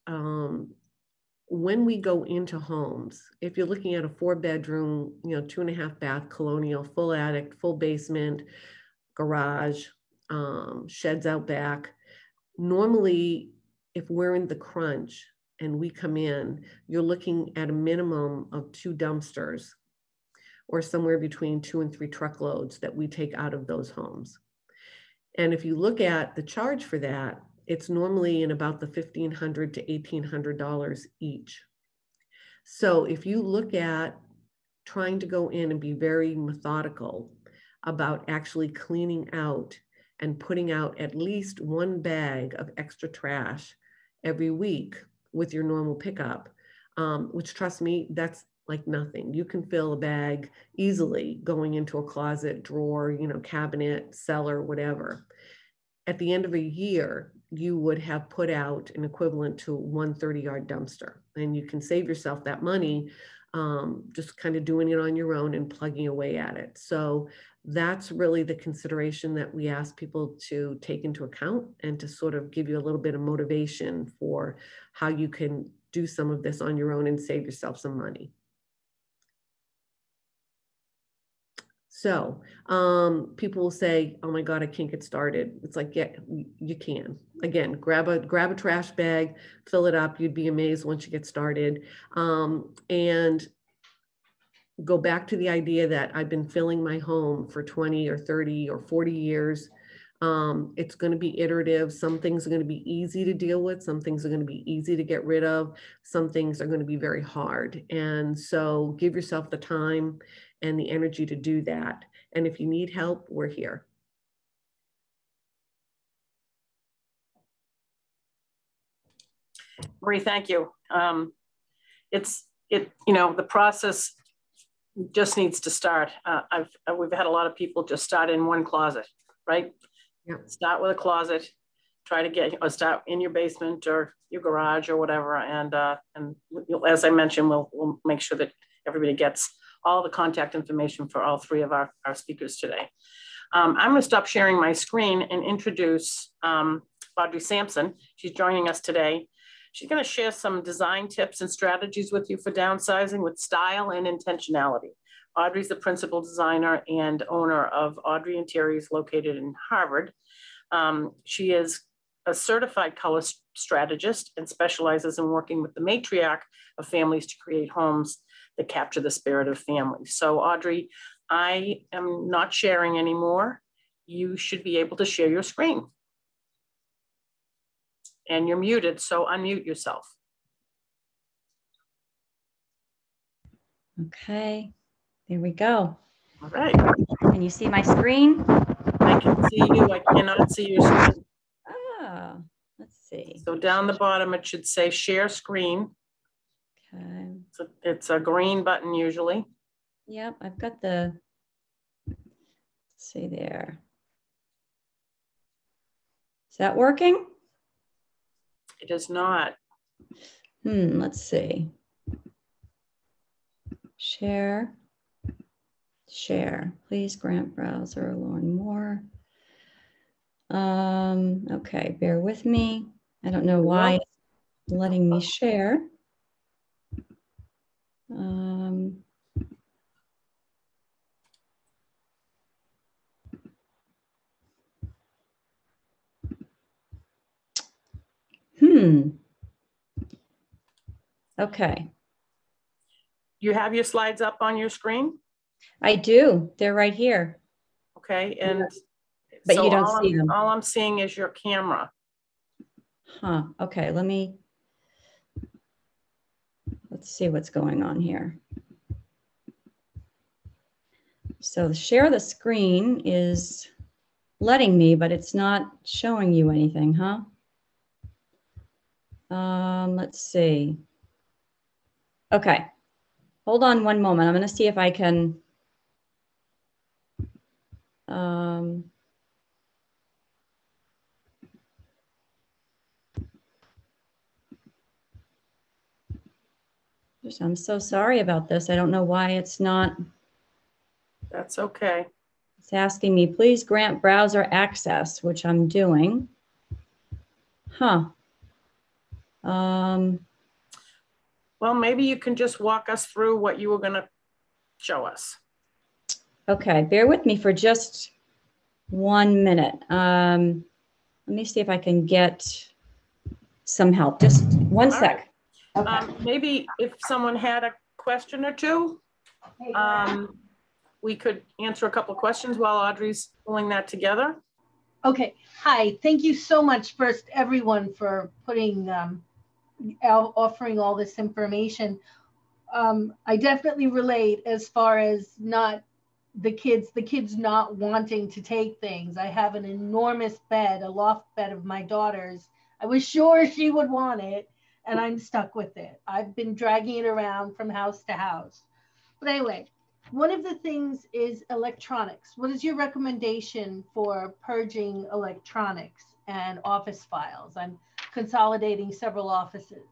when we go into homes, if you're looking at a 4-bedroom, 2.5 bath colonial, full attic, full basement, garage, sheds out back, normally if we're in the crunch and we come in, you're looking at a minimum of 2 dumpsters, or somewhere between 2 and 3 truckloads that we take out of those homes. And if you look at the charge for that, it's normally in about the $1,500 to $1,800 each. So if you look at trying to go in and be very methodical about actually cleaning out and putting out at least 1 bag of extra trash every week with your normal pickup, which, trust me, that's like nothing. You can fill a bag easily going into a closet, drawer, cabinet, cellar, whatever. at the end of a year, you would have put out an equivalent to one 30-yard dumpster. And you can save yourself that money just kind of doing it on your own and plugging away at it. So that's really the consideration that we ask people to take into account, and to sort of give you a little bit of motivation for how you can do some of this on your own and save yourself some money. So people will say, oh my God, I can't get started. It's like, yeah, you can. Again, grab a trash bag, fill it up. You'd be amazed once you get started. And go back to the idea that I've been filling my home for 20 or 30 or 40 years. It's going to be iterative. Some things are going to be easy to deal with. Some things are going to be easy to get rid of. Some things are going to be very hard. And so give yourself the time and the energy to do that. And if you need help, we're here. Marie, thank you. The process just needs to start. We've had a lot of people just start in one closet, right? Yeah. Start with a closet, try to start in your basement or your garage or whatever. And as I mentioned, we'll make sure that everybody gets all the contact information for all three of our speakers today. I'm going to stop sharing my screen and introduce Audrey Sampson. She's joining us today. She's going to share some design tips and strategies with you for downsizing with style and intentionality. Audrey's the principal designer and owner of Audrey Interiors, located in Harvard. She is a certified color strategist and specializes in working with the matriarch of families to create homes that capture the spirit of family. So Audrey, I am not sharing anymore. You should be able to share your screen. And you're muted, so unmute yourself. Okay, there we go. All right. Can you see my screen? I can see you. I cannot see your screen. Ah, let's see. So down the bottom, it should say share screen. Okay. So it's a green button usually. Yep, I've got the, let's see there. Is that working? It is not. Let's see. Share. Please grant browser learn more. Okay, bear with me. I don't know why it's letting me share. Okay. You have your slides up on your screen? I do. They're right here. Okay, and but so you don't see them. All I'm seeing is your camera. Huh. Okay, let's see what's going on here. So share the screen is letting me, but it's not showing you anything, huh? Let's see. Okay, hold on one moment. I'm going to see if I can. I'm so sorry about this. I don't know why it's not. That's okay. It's asking me, please grant browser access, which I'm doing. Huh. Well, maybe you can just walk us through what you were going to show us. Okay, bear with me for just 1 minute. Let me see if I can get some help. Just one sec. Right. Okay. Maybe if someone had a question or two, we could answer a couple of questions while Audrey's pulling that together. Okay. Hi. Thank you so much, first, everyone, for putting, offering all this information. I definitely relate as far as not the kids not wanting to take things. I have an enormous bed, a loft bed of my daughter's. I was sure she would want it, and I'm stuck with it. I've been dragging it around from house to house. But anyway, One of the things is electronics. What is your recommendation for purging electronics and office files? I'm consolidating several offices.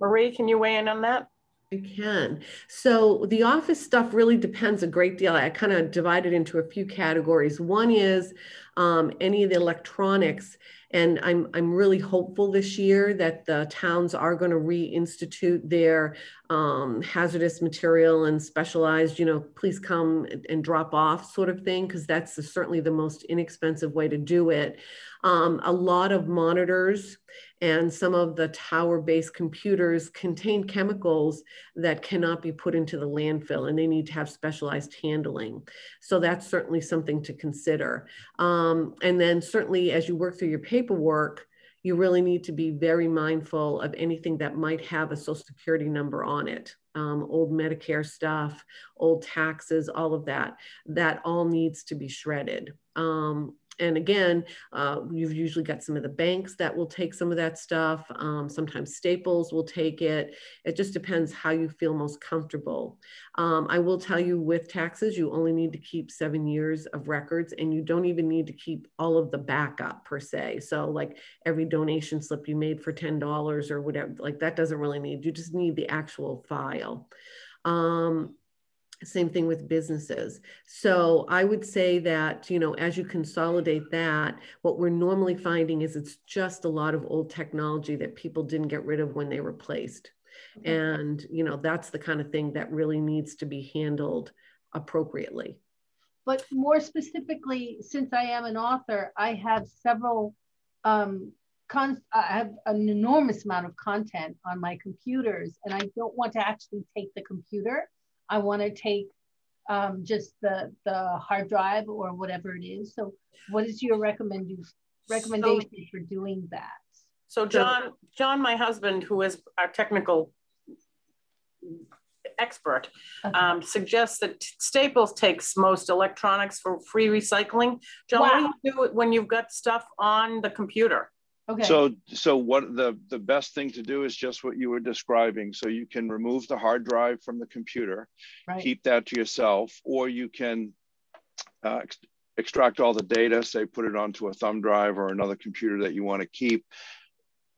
Marie, can you weigh in on that? I can. So the office stuff really depends a great deal. I kind of divided into a few categories. One is any of the electronics, and I'm really hopeful this year that the towns are going to reinstitute their hazardous material and specialized, please come and drop off sort of thing, because that's certainly the most inexpensive way to do it. A lot of monitors and some of the tower-based computers contain chemicals that cannot be put into the landfill, and they need to have specialized handling. So that's certainly something to consider. And then certainly as you work through your paperwork, you really need to be very mindful of anything that might have a Social Security number on it. Old Medicare stuff, old taxes, all of that all needs to be shredded. And again, you've usually got some of the banks that will take some of that stuff. Sometimes Staples will take it. It just depends how you feel most comfortable. I will tell you, with taxes, you only need to keep 7 years of records, and you don't even need to keep all of the backup per se. So like every donation slip you made for $10 or whatever, like that doesn't really need, you just need the actual file. Same thing with businesses. So I would say that, as you consolidate that, what we're normally finding is it's just a lot of old technology that people didn't get rid of when they were placed. Okay. And, that's the kind of thing that really needs to be handled appropriately. But more specifically, since I am an author, I have several, I have an enormous amount of content on my computers, and I don't want to actually take the computer. I want to take just the hard drive or whatever it is. So what is your recommendation for doing that? So John, my husband, who is our technical expert, suggests that Staples takes most electronics for free recycling. John, What do you do when you've got stuff on the computer? Okay. So what the best thing to do is just what you were describing. So you can remove the hard drive from the computer, right, keep that to yourself, or you can extract all the data, say put it onto a thumb drive or another computer that you want to keep,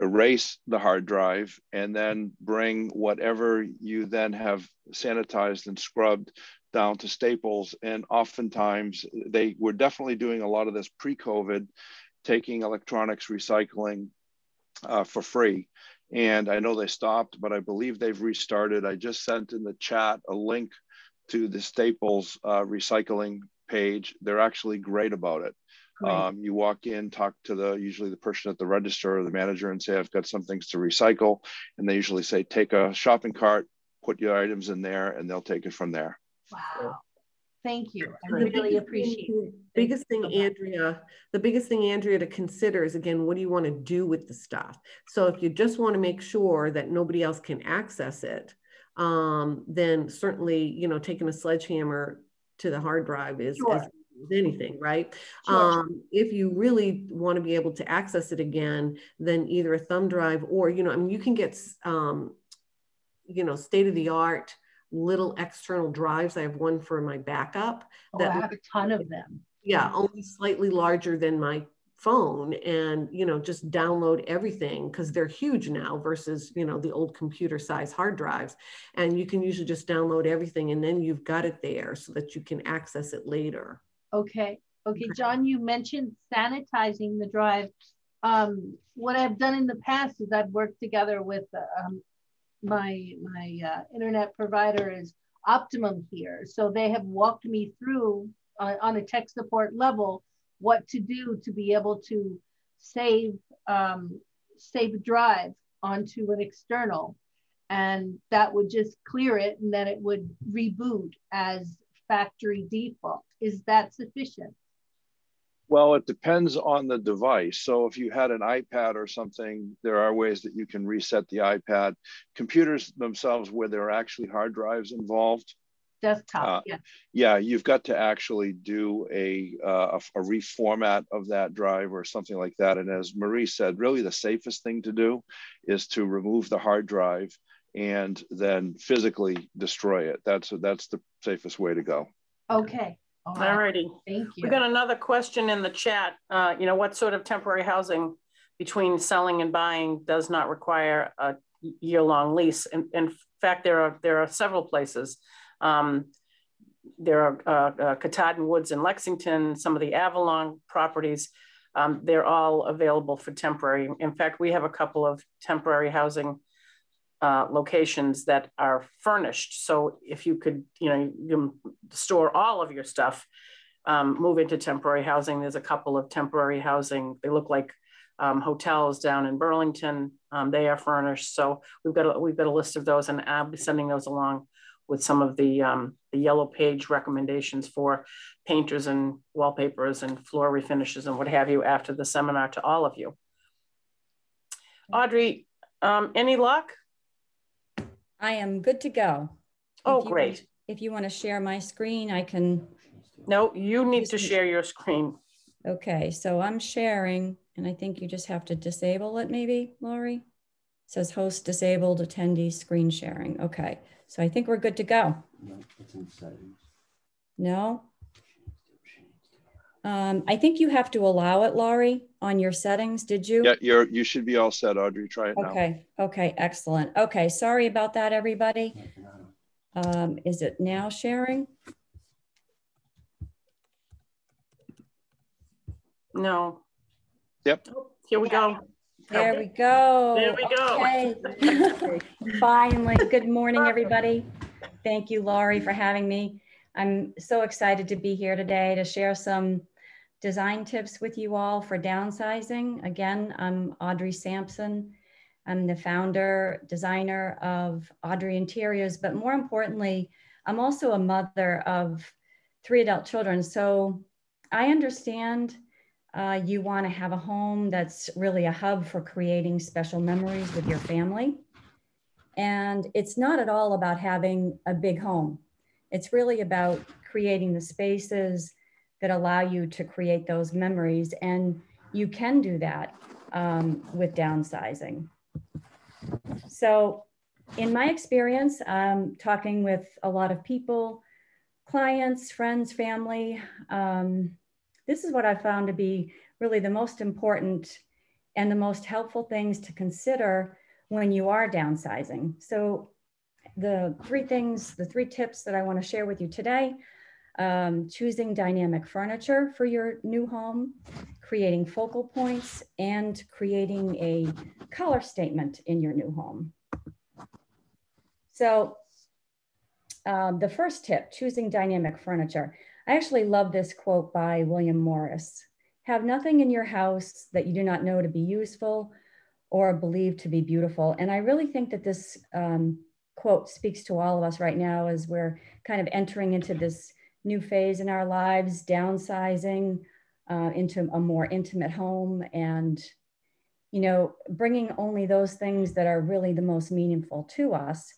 erase the hard drive, and then bring whatever you then have sanitized and scrubbed down to Staples. And oftentimes they were definitely doing a lot of this pre-COVID, taking electronics recycling for free. And I know they stopped, but I believe they've restarted. I just sent in the chat a link to the Staples recycling page. They're actually great about it. You walk in, talk to usually the person at the register or the manager and say, I've got some things to recycle. And they usually say, take a shopping cart, put your items in there, and they'll take it from there. Wow. Thank you. I really appreciate it. The biggest thing, Andrea, to consider is, again, what do you want to do with the stuff? So if you just want to make sure that nobody else can access it, then certainly, taking a sledgehammer to the hard drive is anything, right? Sure. If you really want to be able to access it again, then either a thumb drive or, you can get, state-of-the-art little external drives. I have one for my backup. I have a ton of them. Yeah, only slightly larger than my phone, and just download everything, because they're huge now versus the old computer size hard drives, and you can usually just download everything, and then you've got it there so that you can access it later. Okay, John, you mentioned sanitizing the drive. What I've done in the past is I've worked together with my internet provider is Optimum here. So they have walked me through on a tech support level what to do to be able to save a drive onto an external, and that would just clear it, and then it would reboot as factory default. Is that sufficient? Well, it depends on the device. So if you had an iPad or something, there are ways that you can reset the iPad. Computers themselves, where there are actually hard drives involved. Desktop, yeah, you've got to actually do a reformat of that drive or something like that. And as Marie said, really the safest thing to do is to remove the hard drive and then physically destroy it. That's the safest way to go. Okay. All righty. Thank you. We got another question in the chat. What sort of temporary housing between selling and buying does not require a year-long lease? In fact, there are several places. There are Katahdin Woods in Lexington, some of the Avalon properties. They're all available for temporary. In fact, we have a couple of temporary housing locations that are furnished. So if you could, you store all of your stuff, move into temporary housing. There's a couple of temporary housing. They look like hotels down in Burlington. They are furnished. So we've got a list of those, and I'll be sending those along with some of the yellow page recommendations for painters and wallpapers and floor refinishes and what have you after the seminar to all of you. Audrey, any luck? I am good to go. Oh, great. If you want to share my screen, I can. No, you need to share your screen. Okay, so I'm sharing, and I think you just have to disable it maybe, Laurie. It says host disabled, attendee screen sharing. Okay, so I think we're good to go. No, it's in settings. No? I think you have to allow it, Laurie, on your settings. Did you? Yeah, you should be all set, Audrey. Try it now. Okay, excellent. Okay, sorry about that, everybody. Is it now sharing? No. Yep. Here we go. There we go. There we go. Okay. Finally, good morning, everybody. Thank you, Laurie, for having me. I'm so excited to be here today to share some design tips with you all for downsizing. Again, I'm Audrey Sampson. I'm the founder, designer of Audrey Interiors, but more importantly, I'm also a mother of 3 adult children. So I understand you want to have a home that's really a hub for creating special memories with your family. And it's not at all about having a big home. It's really about creating the spaces that allow you to create those memories. And you can do that with downsizing. So in my experience, talking with a lot of people, clients, friends, family, this is what I found to be really the most important and the most helpful things to consider when you are downsizing. So the 3 tips that I want to share with you today: choosing dynamic furniture for your new home, creating focal points, and creating a color statement in your new home. So the first tip, choosing dynamic furniture. I actually love this quote by William Morris. Have nothing in your house that you do not know to be useful or believe to be beautiful. And I really think that this quote speaks to all of us right now as we're kind of entering into this new phase in our lives, downsizing into a more intimate home, and bringing only those things that are really the most meaningful to us.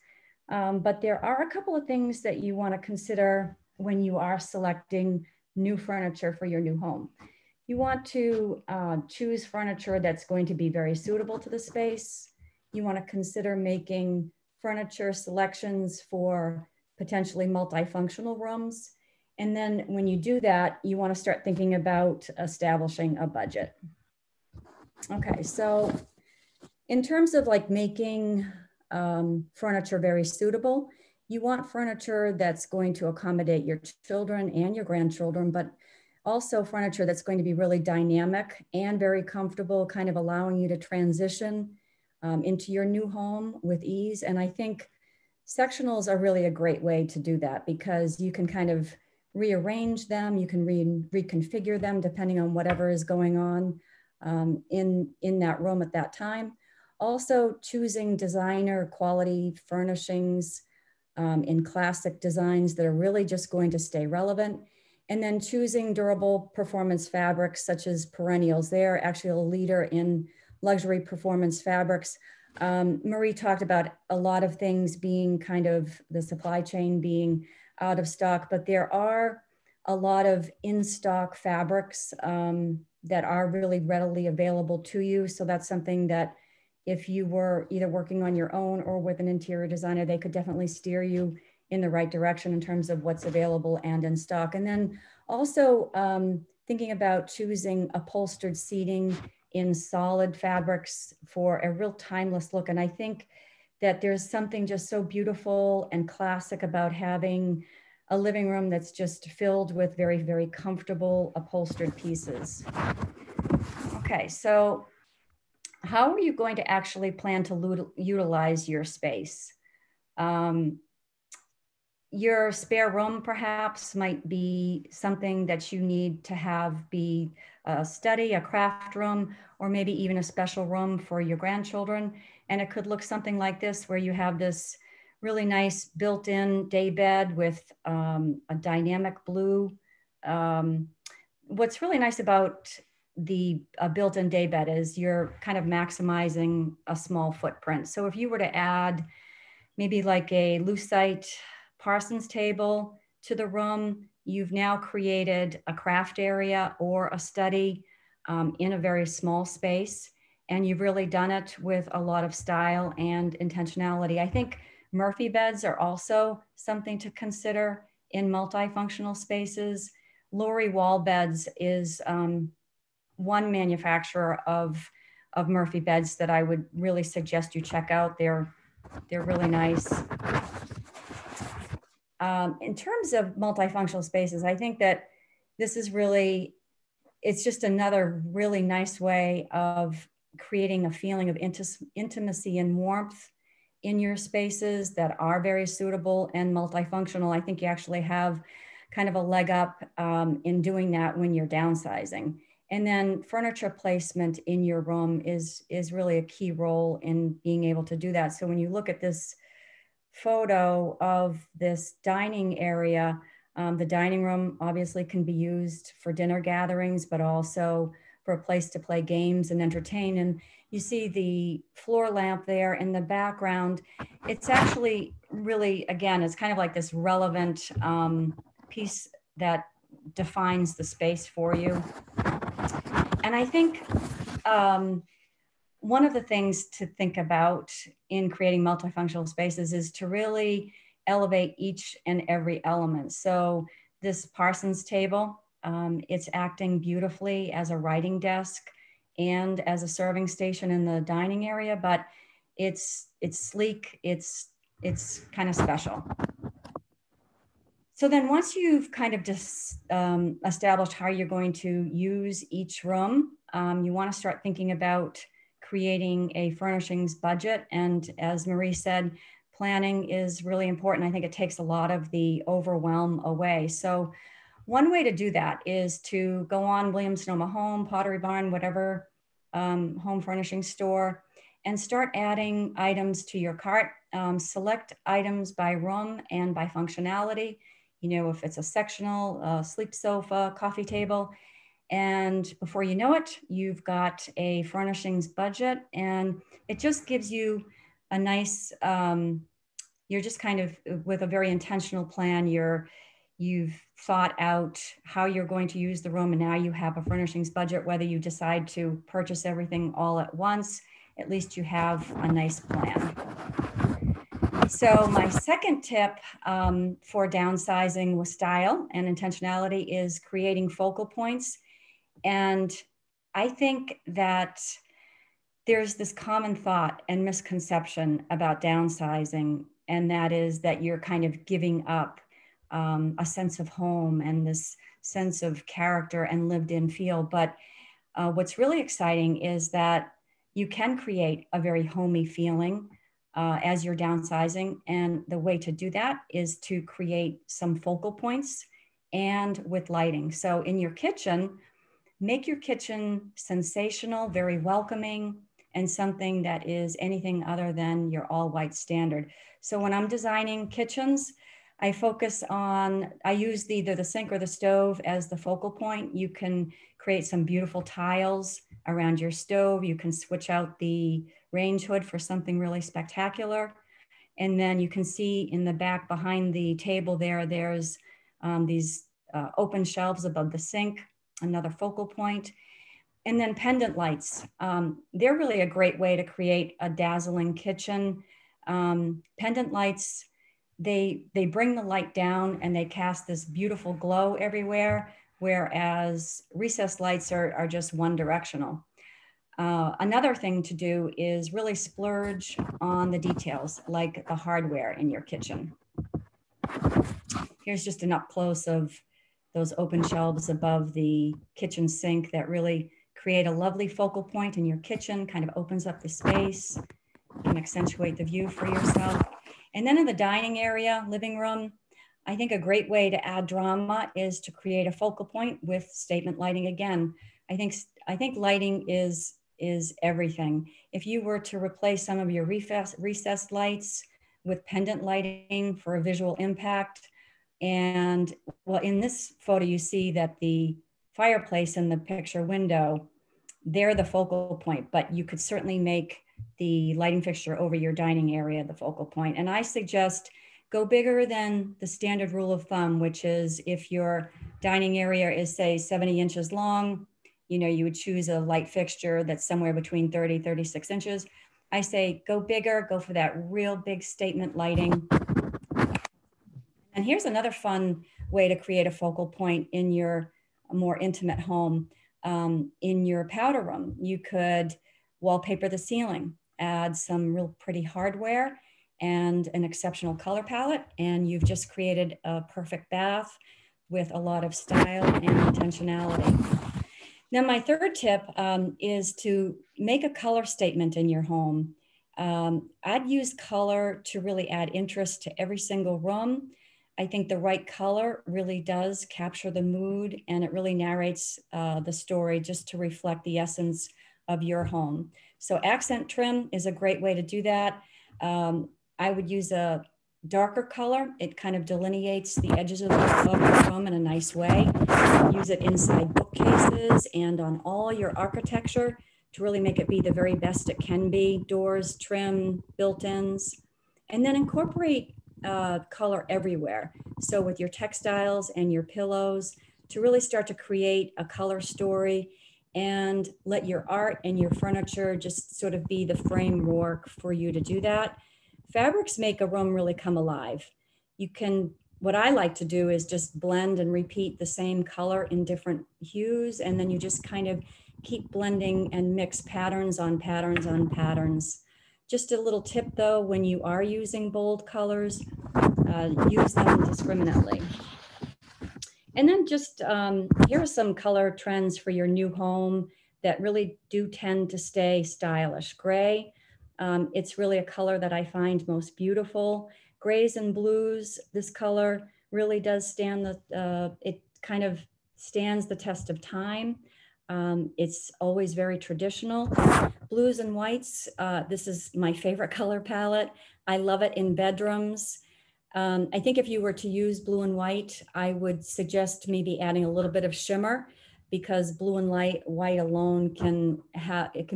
But there are a couple of things that you want to consider when you are selecting new furniture for your new home. You want to choose furniture that's going to be very suitable to the space. You want to consider making furniture selections for potentially multifunctional rooms. And then when you do that, you want to start thinking about establishing a budget. Okay, so in terms of like making furniture very suitable, you want furniture that's going to accommodate your children and your grandchildren, but also furniture that's going to be really dynamic and very comfortable, kind of allowing you to transition into your new home with ease. And I think sectionals are really a great way to do that, because you can kind of rearrange them, you can reconfigure them depending on whatever is going on in that room at that time. Also choosing designer quality furnishings in classic designs that are really just going to stay relevant. And then choosing durable performance fabrics such as perennials. They're actually a leader in luxury performance fabrics. Marie talked about a lot of things being kind of the supply chain being out of stock, but there are a lot of in-stock fabrics that are really readily available to you. So that's something that if you were either working on your own or with an interior designer, they could definitely steer you in the right direction in terms of what's available and in stock. And then also thinking about choosing upholstered seating in solid fabrics for a real timeless look. And I think that there's something just so beautiful and classic about having a living room that's just filled with very, very comfortable upholstered pieces. Okay, so how are you going to actually plan to utilize your space? Your spare room perhaps might be something that you need to have be a study, a craft room, or maybe even a special room for your grandchildren. And it could look something like this, where you have this really nice built-in day bed with a dynamic blue. What's really nice about the built-in day bed is you're kind of maximizing a small footprint. So if you were to add maybe like a lucite Parsons table to the room, you've now created a craft area or a study in a very small space. And you've really done it with a lot of style and intentionality. I think Murphy beds are also something to consider in multifunctional spaces. Laurie Wall Beds is one manufacturer of Murphy beds that I would really suggest you check out. They're really nice. In terms of multifunctional spaces, I think that this is really, it's just another really nice way of creating a feeling of intimacy and warmth in your spaces that are very suitable and multifunctional. I think you actually have kind of a leg up in doing that when you're downsizing. And then furniture placement in your room is really a key role in being able to do that. So when you look at this photo of this dining area, the dining room obviously can be used for dinner gatherings, but also for a place to play games and entertain. And you see the floor lamp there in the background. It's actually really, again, it's kind of like this relevant piece that defines the space for you. And I think one of the things to think about in creating multifunctional spaces is to really elevate each and every element. So this Parsons table, it's acting beautifully as a writing desk and as a serving station in the dining area, but it's sleek, it's kind of special. So then once you've kind of just established how you're going to use each room, you want to start thinking about creating a furnishings budget. And as Marie said, planning is really important. I think it takes a lot of the overwhelm away. So one way to do that is to go on Williams-Sonoma Home, Pottery Barn, whatever home furnishing store, and start adding items to your cart. Select items by room and by functionality. You know, if it's a sectional, sleep sofa, coffee table. And before you know it, you've got a furnishings budget, and it just gives you a nice, you're just kind of with a very intentional plan. You've thought out how you're going to use the room, and now you have a furnishings budget. Whether you decide to purchase everything all at once, at least you have a nice plan. So my second tip for downsizing with style and intentionality is creating focal points. And I think that there's this common thought and misconception about downsizing, and that is that you're kind of giving up a sense of home and this sense of character and lived in feel. But what's really exciting is that you can create a very homey feeling as you're downsizing. And the way to do that is to create some focal points and with lighting. So in your kitchen, make your kitchen sensational, very welcoming, and something that is anything other than your all white standard. So when I'm designing kitchens, I focus on, I use either the sink or the stove as the focal point. You can create some beautiful tiles around your stove. You can switch out the range hood for something really spectacular. And then you can see in the back behind the table there, there's these open shelves above the sink, another focal point. And then pendant lights. They're really a great way to create a dazzling kitchen. Pendant lights, they bring the light down and they cast this beautiful glow everywhere, whereas recessed lights are just one directional. Another thing to do is really splurge on the details, like the hardware in your kitchen. Here's just an up close of those open shelves above the kitchen sink that really create a lovely focal point in your kitchen, kind of opens up the space and accentuate the view for yourself. And then in the dining area, living room, I think a great way to add drama is to create a focal point with statement lighting again. I think lighting is everything. If you were to replace some of your recessed lights with pendant lighting for a visual impact, and well, in this photo, you see that the fireplace in the picture window, they're the focal point, but you could certainly make the lighting fixture over your dining area the focal point. And I suggest go bigger than the standard rule of thumb, which is if your dining area is, say, 70 inches long, you know, you would choose a light fixture that's somewhere between 30, 36 inches. I say go bigger, go for that real big statement lighting. And here's another fun way to create a focal point in your more intimate home. In your powder room, you could wallpaper the ceiling, add some real pretty hardware and an exceptional color palette, and you've just created a perfect bath with a lot of style and intentionality. Now, my third tip is to make a color statement in your home. I'd use color to really add interest to every single room. I think the right color really does capture the mood, and it really narrates the story just to reflect the essence of your home. So accent trim is a great way to do that. I would use a darker color. It kind of delineates the edges of the room in a nice way. Use it inside bookcases and on all your architecture to really make it be the very best it can be. Doors, trim, built-ins, and then incorporate color everywhere. So with your textiles and your pillows, to really start to create a color story and let your art and your furniture just sort of be the framework for you to do that. Fabrics make a room really come alive. You can, what I like to do is just blend and repeat the same color in different hues, and then you just kind of keep blending and mix patterns on patterns on patterns. Just a little tip though, when you are using bold colors, use them discriminately. And then just, here are some color trends for your new home that really do tend to stay stylish. Gray, it's really a color that I find most beautiful. Grays and blues, this color really does stand it kind of stands the test of time. It's always very traditional. Blues and whites, this is my favorite color palette. I love it in bedrooms. I think if you were to use blue and white, I would suggest maybe adding a little bit of shimmer, because blue and white alone can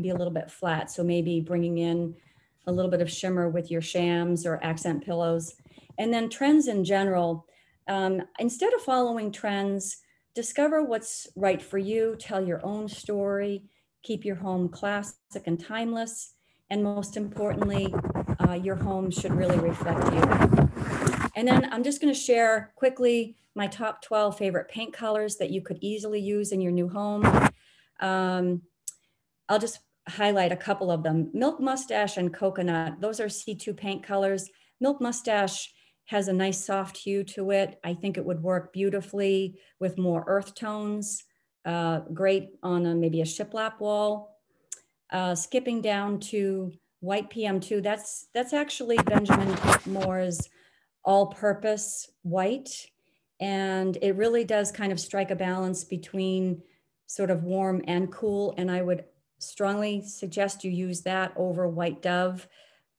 be a little bit flat. So maybe bringing in a little bit of shimmer with your shams or accent pillows. And then trends in general, instead of following trends, discover what's right for you, tell your own story, keep your home classic and timeless, and most importantly, your home should really reflect you. And then I'm just going to share quickly my top 12 favorite paint colors that you could easily use in your new home. I'll just highlight a couple of them. Milk Mustache and Coconut, those are C2 paint colors. Milk Mustache has a nice soft hue to it. I think it would work beautifully with more earth tones. Great on maybe a shiplap wall. Skipping down to White PM2, that's actually Benjamin Moore's all-purpose white, and it really does kind of strike a balance between sort of warm and cool, and I would strongly suggest you use that over White Dove.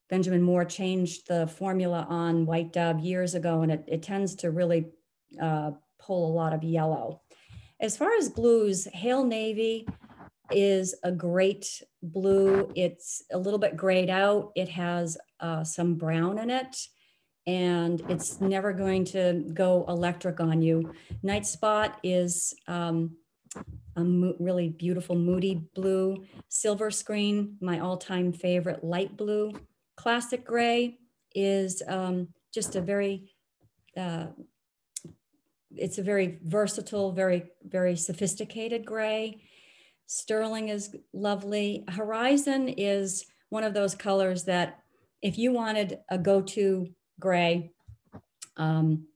Benjamin Moore changed the formula on White Dove years ago, and it tends to really pull a lot of yellow. As far as blues, Hail Navy is a great blue. It's a little bit grayed out. It has some brown in it, and it's never going to go electric on you. Night Spot is really beautiful moody blue, silver screen, my all-time favorite light blue. Classic gray is just a very, it's a very versatile, very sophisticated gray. Sterling is lovely. Horizon is one of those colors that if you wanted a go-to gray,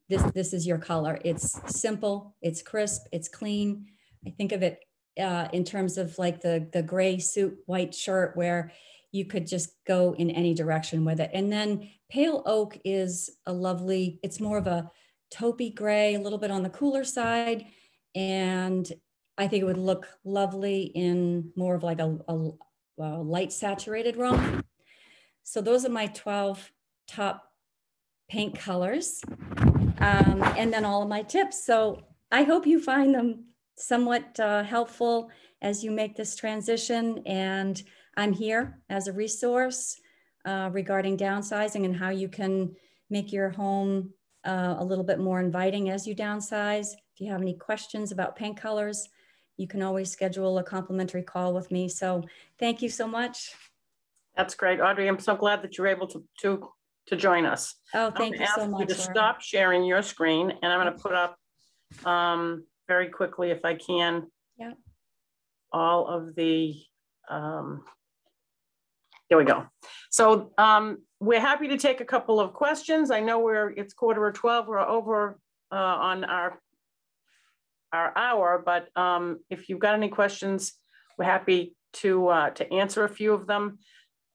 this is your color. It's simple, it's crisp, it's clean. I think of it in terms of like the gray suit, white shirt, where you could just go in any direction with it. And then pale oak is a lovely, it's more of a taupey gray, a little bit on the cooler side. And I think it would look lovely in more of like a light saturated room. So those are my 12 top paint colors. And then all of my tips. So I hope you find them somewhat helpful as you make this transition. And I'm here as a resource regarding downsizing and how you can make your home a little bit more inviting as you downsize. If you have any questions about paint colors, you can always schedule a complimentary call with me. So thank you so much. That's great, Audrey. I'm so glad that you're able to join us. Oh, thank you so much. I'm going to stop sharing your screen, and I'm going to put up very quickly, if I can, all of the, there we go. So we're happy to take a couple of questions. I know it's 11:45, we're over on our hour, but if you've got any questions, we're happy to answer a few of them.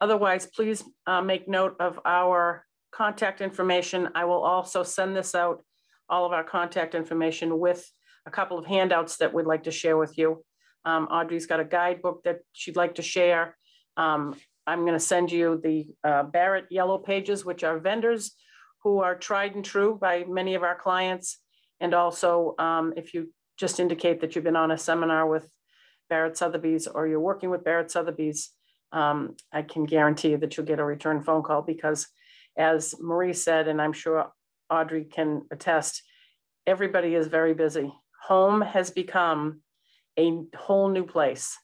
Otherwise, please make note of our contact information. I will also send this out, all of our contact information, with a couple of handouts that we'd like to share with you. Audrey's got a guidebook that she'd like to share. I'm going to send you the Barrett yellow pages, which are vendors who are tried and true by many of our clients. And also, if you just indicate that you've been on a seminar with Barrett Sotheby's or you're working with Barrett Sotheby's, I can guarantee you that you'll get a return phone call, because as Marie said, and I'm sure Audrey can attest, everybody is very busy. Home has become a whole new place.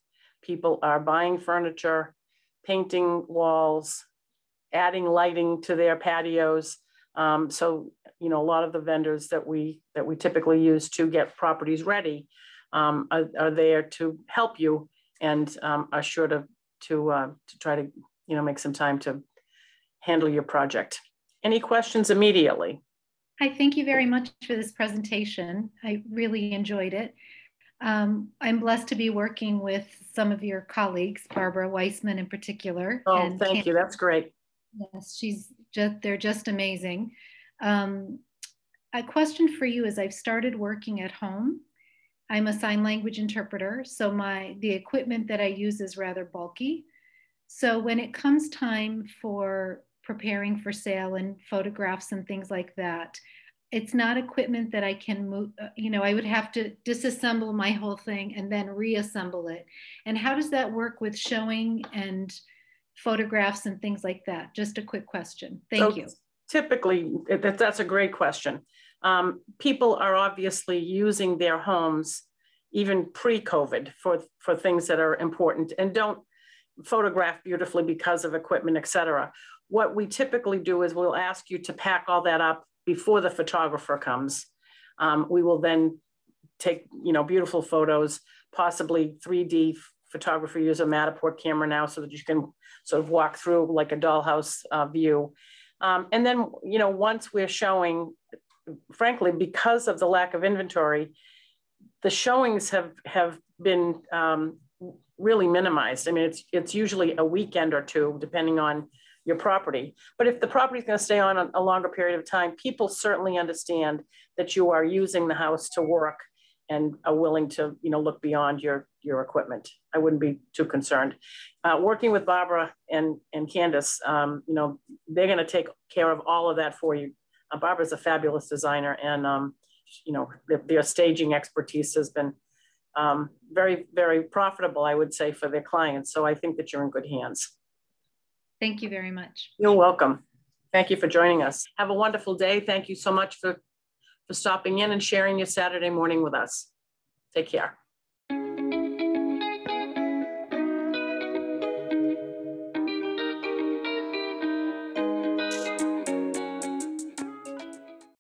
People are buying furniture, painting walls, adding lighting to their patios. So, you know, a lot of the vendors that we typically use to get properties ready are there to help you, and are sure to try to, you know, make some time to handle your project. Any questions immediately? Hi, thank you very much for this presentation. I really enjoyed it. I'm blessed to be working with some of your colleagues, Barbara Weissman in particular. Oh, thank you. That's great. Yes, they're just amazing. A question for you is, I've started working at home. I'm a sign language interpreter, so the equipment that I use is rather bulky. So when it comes time for preparing for sale and photographs and things like that, it's not equipment that I can move, you know, I would have to disassemble my whole thing and then reassemble it. And how does that work with showing and photographs and things like that? Just a quick question. Thank you. Typically, that's a great question. People are obviously using their homes even pre-COVID for things that are important, and don't photograph beautifully because of equipment, et cetera. What we typically do is we'll ask you to pack all that up before the photographer comes. We will then take, you know, beautiful photos, possibly 3D photography, use a Matterport camera now so that you can sort of walk through like a dollhouse view. And then, you know, once we're showing, frankly, because of the lack of inventory, the showings have been really minimized. I mean, it's usually a weekend or two, depending on your property. But if the property is going to stay on a longer period of time, people certainly understand that you are using the house to work and are willing to, you know, look beyond your equipment. I wouldn't be too concerned. Working with Barbara and Candace, you know, they're going to take care of all of that for you. Barbara's a fabulous designer, and you know, their staging expertise has been very, very profitable, I would say, for their clients. So I think that you're in good hands. Thank you very much. You're welcome. Thank you for joining us. Have a wonderful day. Thank you so much for stopping in and sharing your Saturday morning with us. Take care.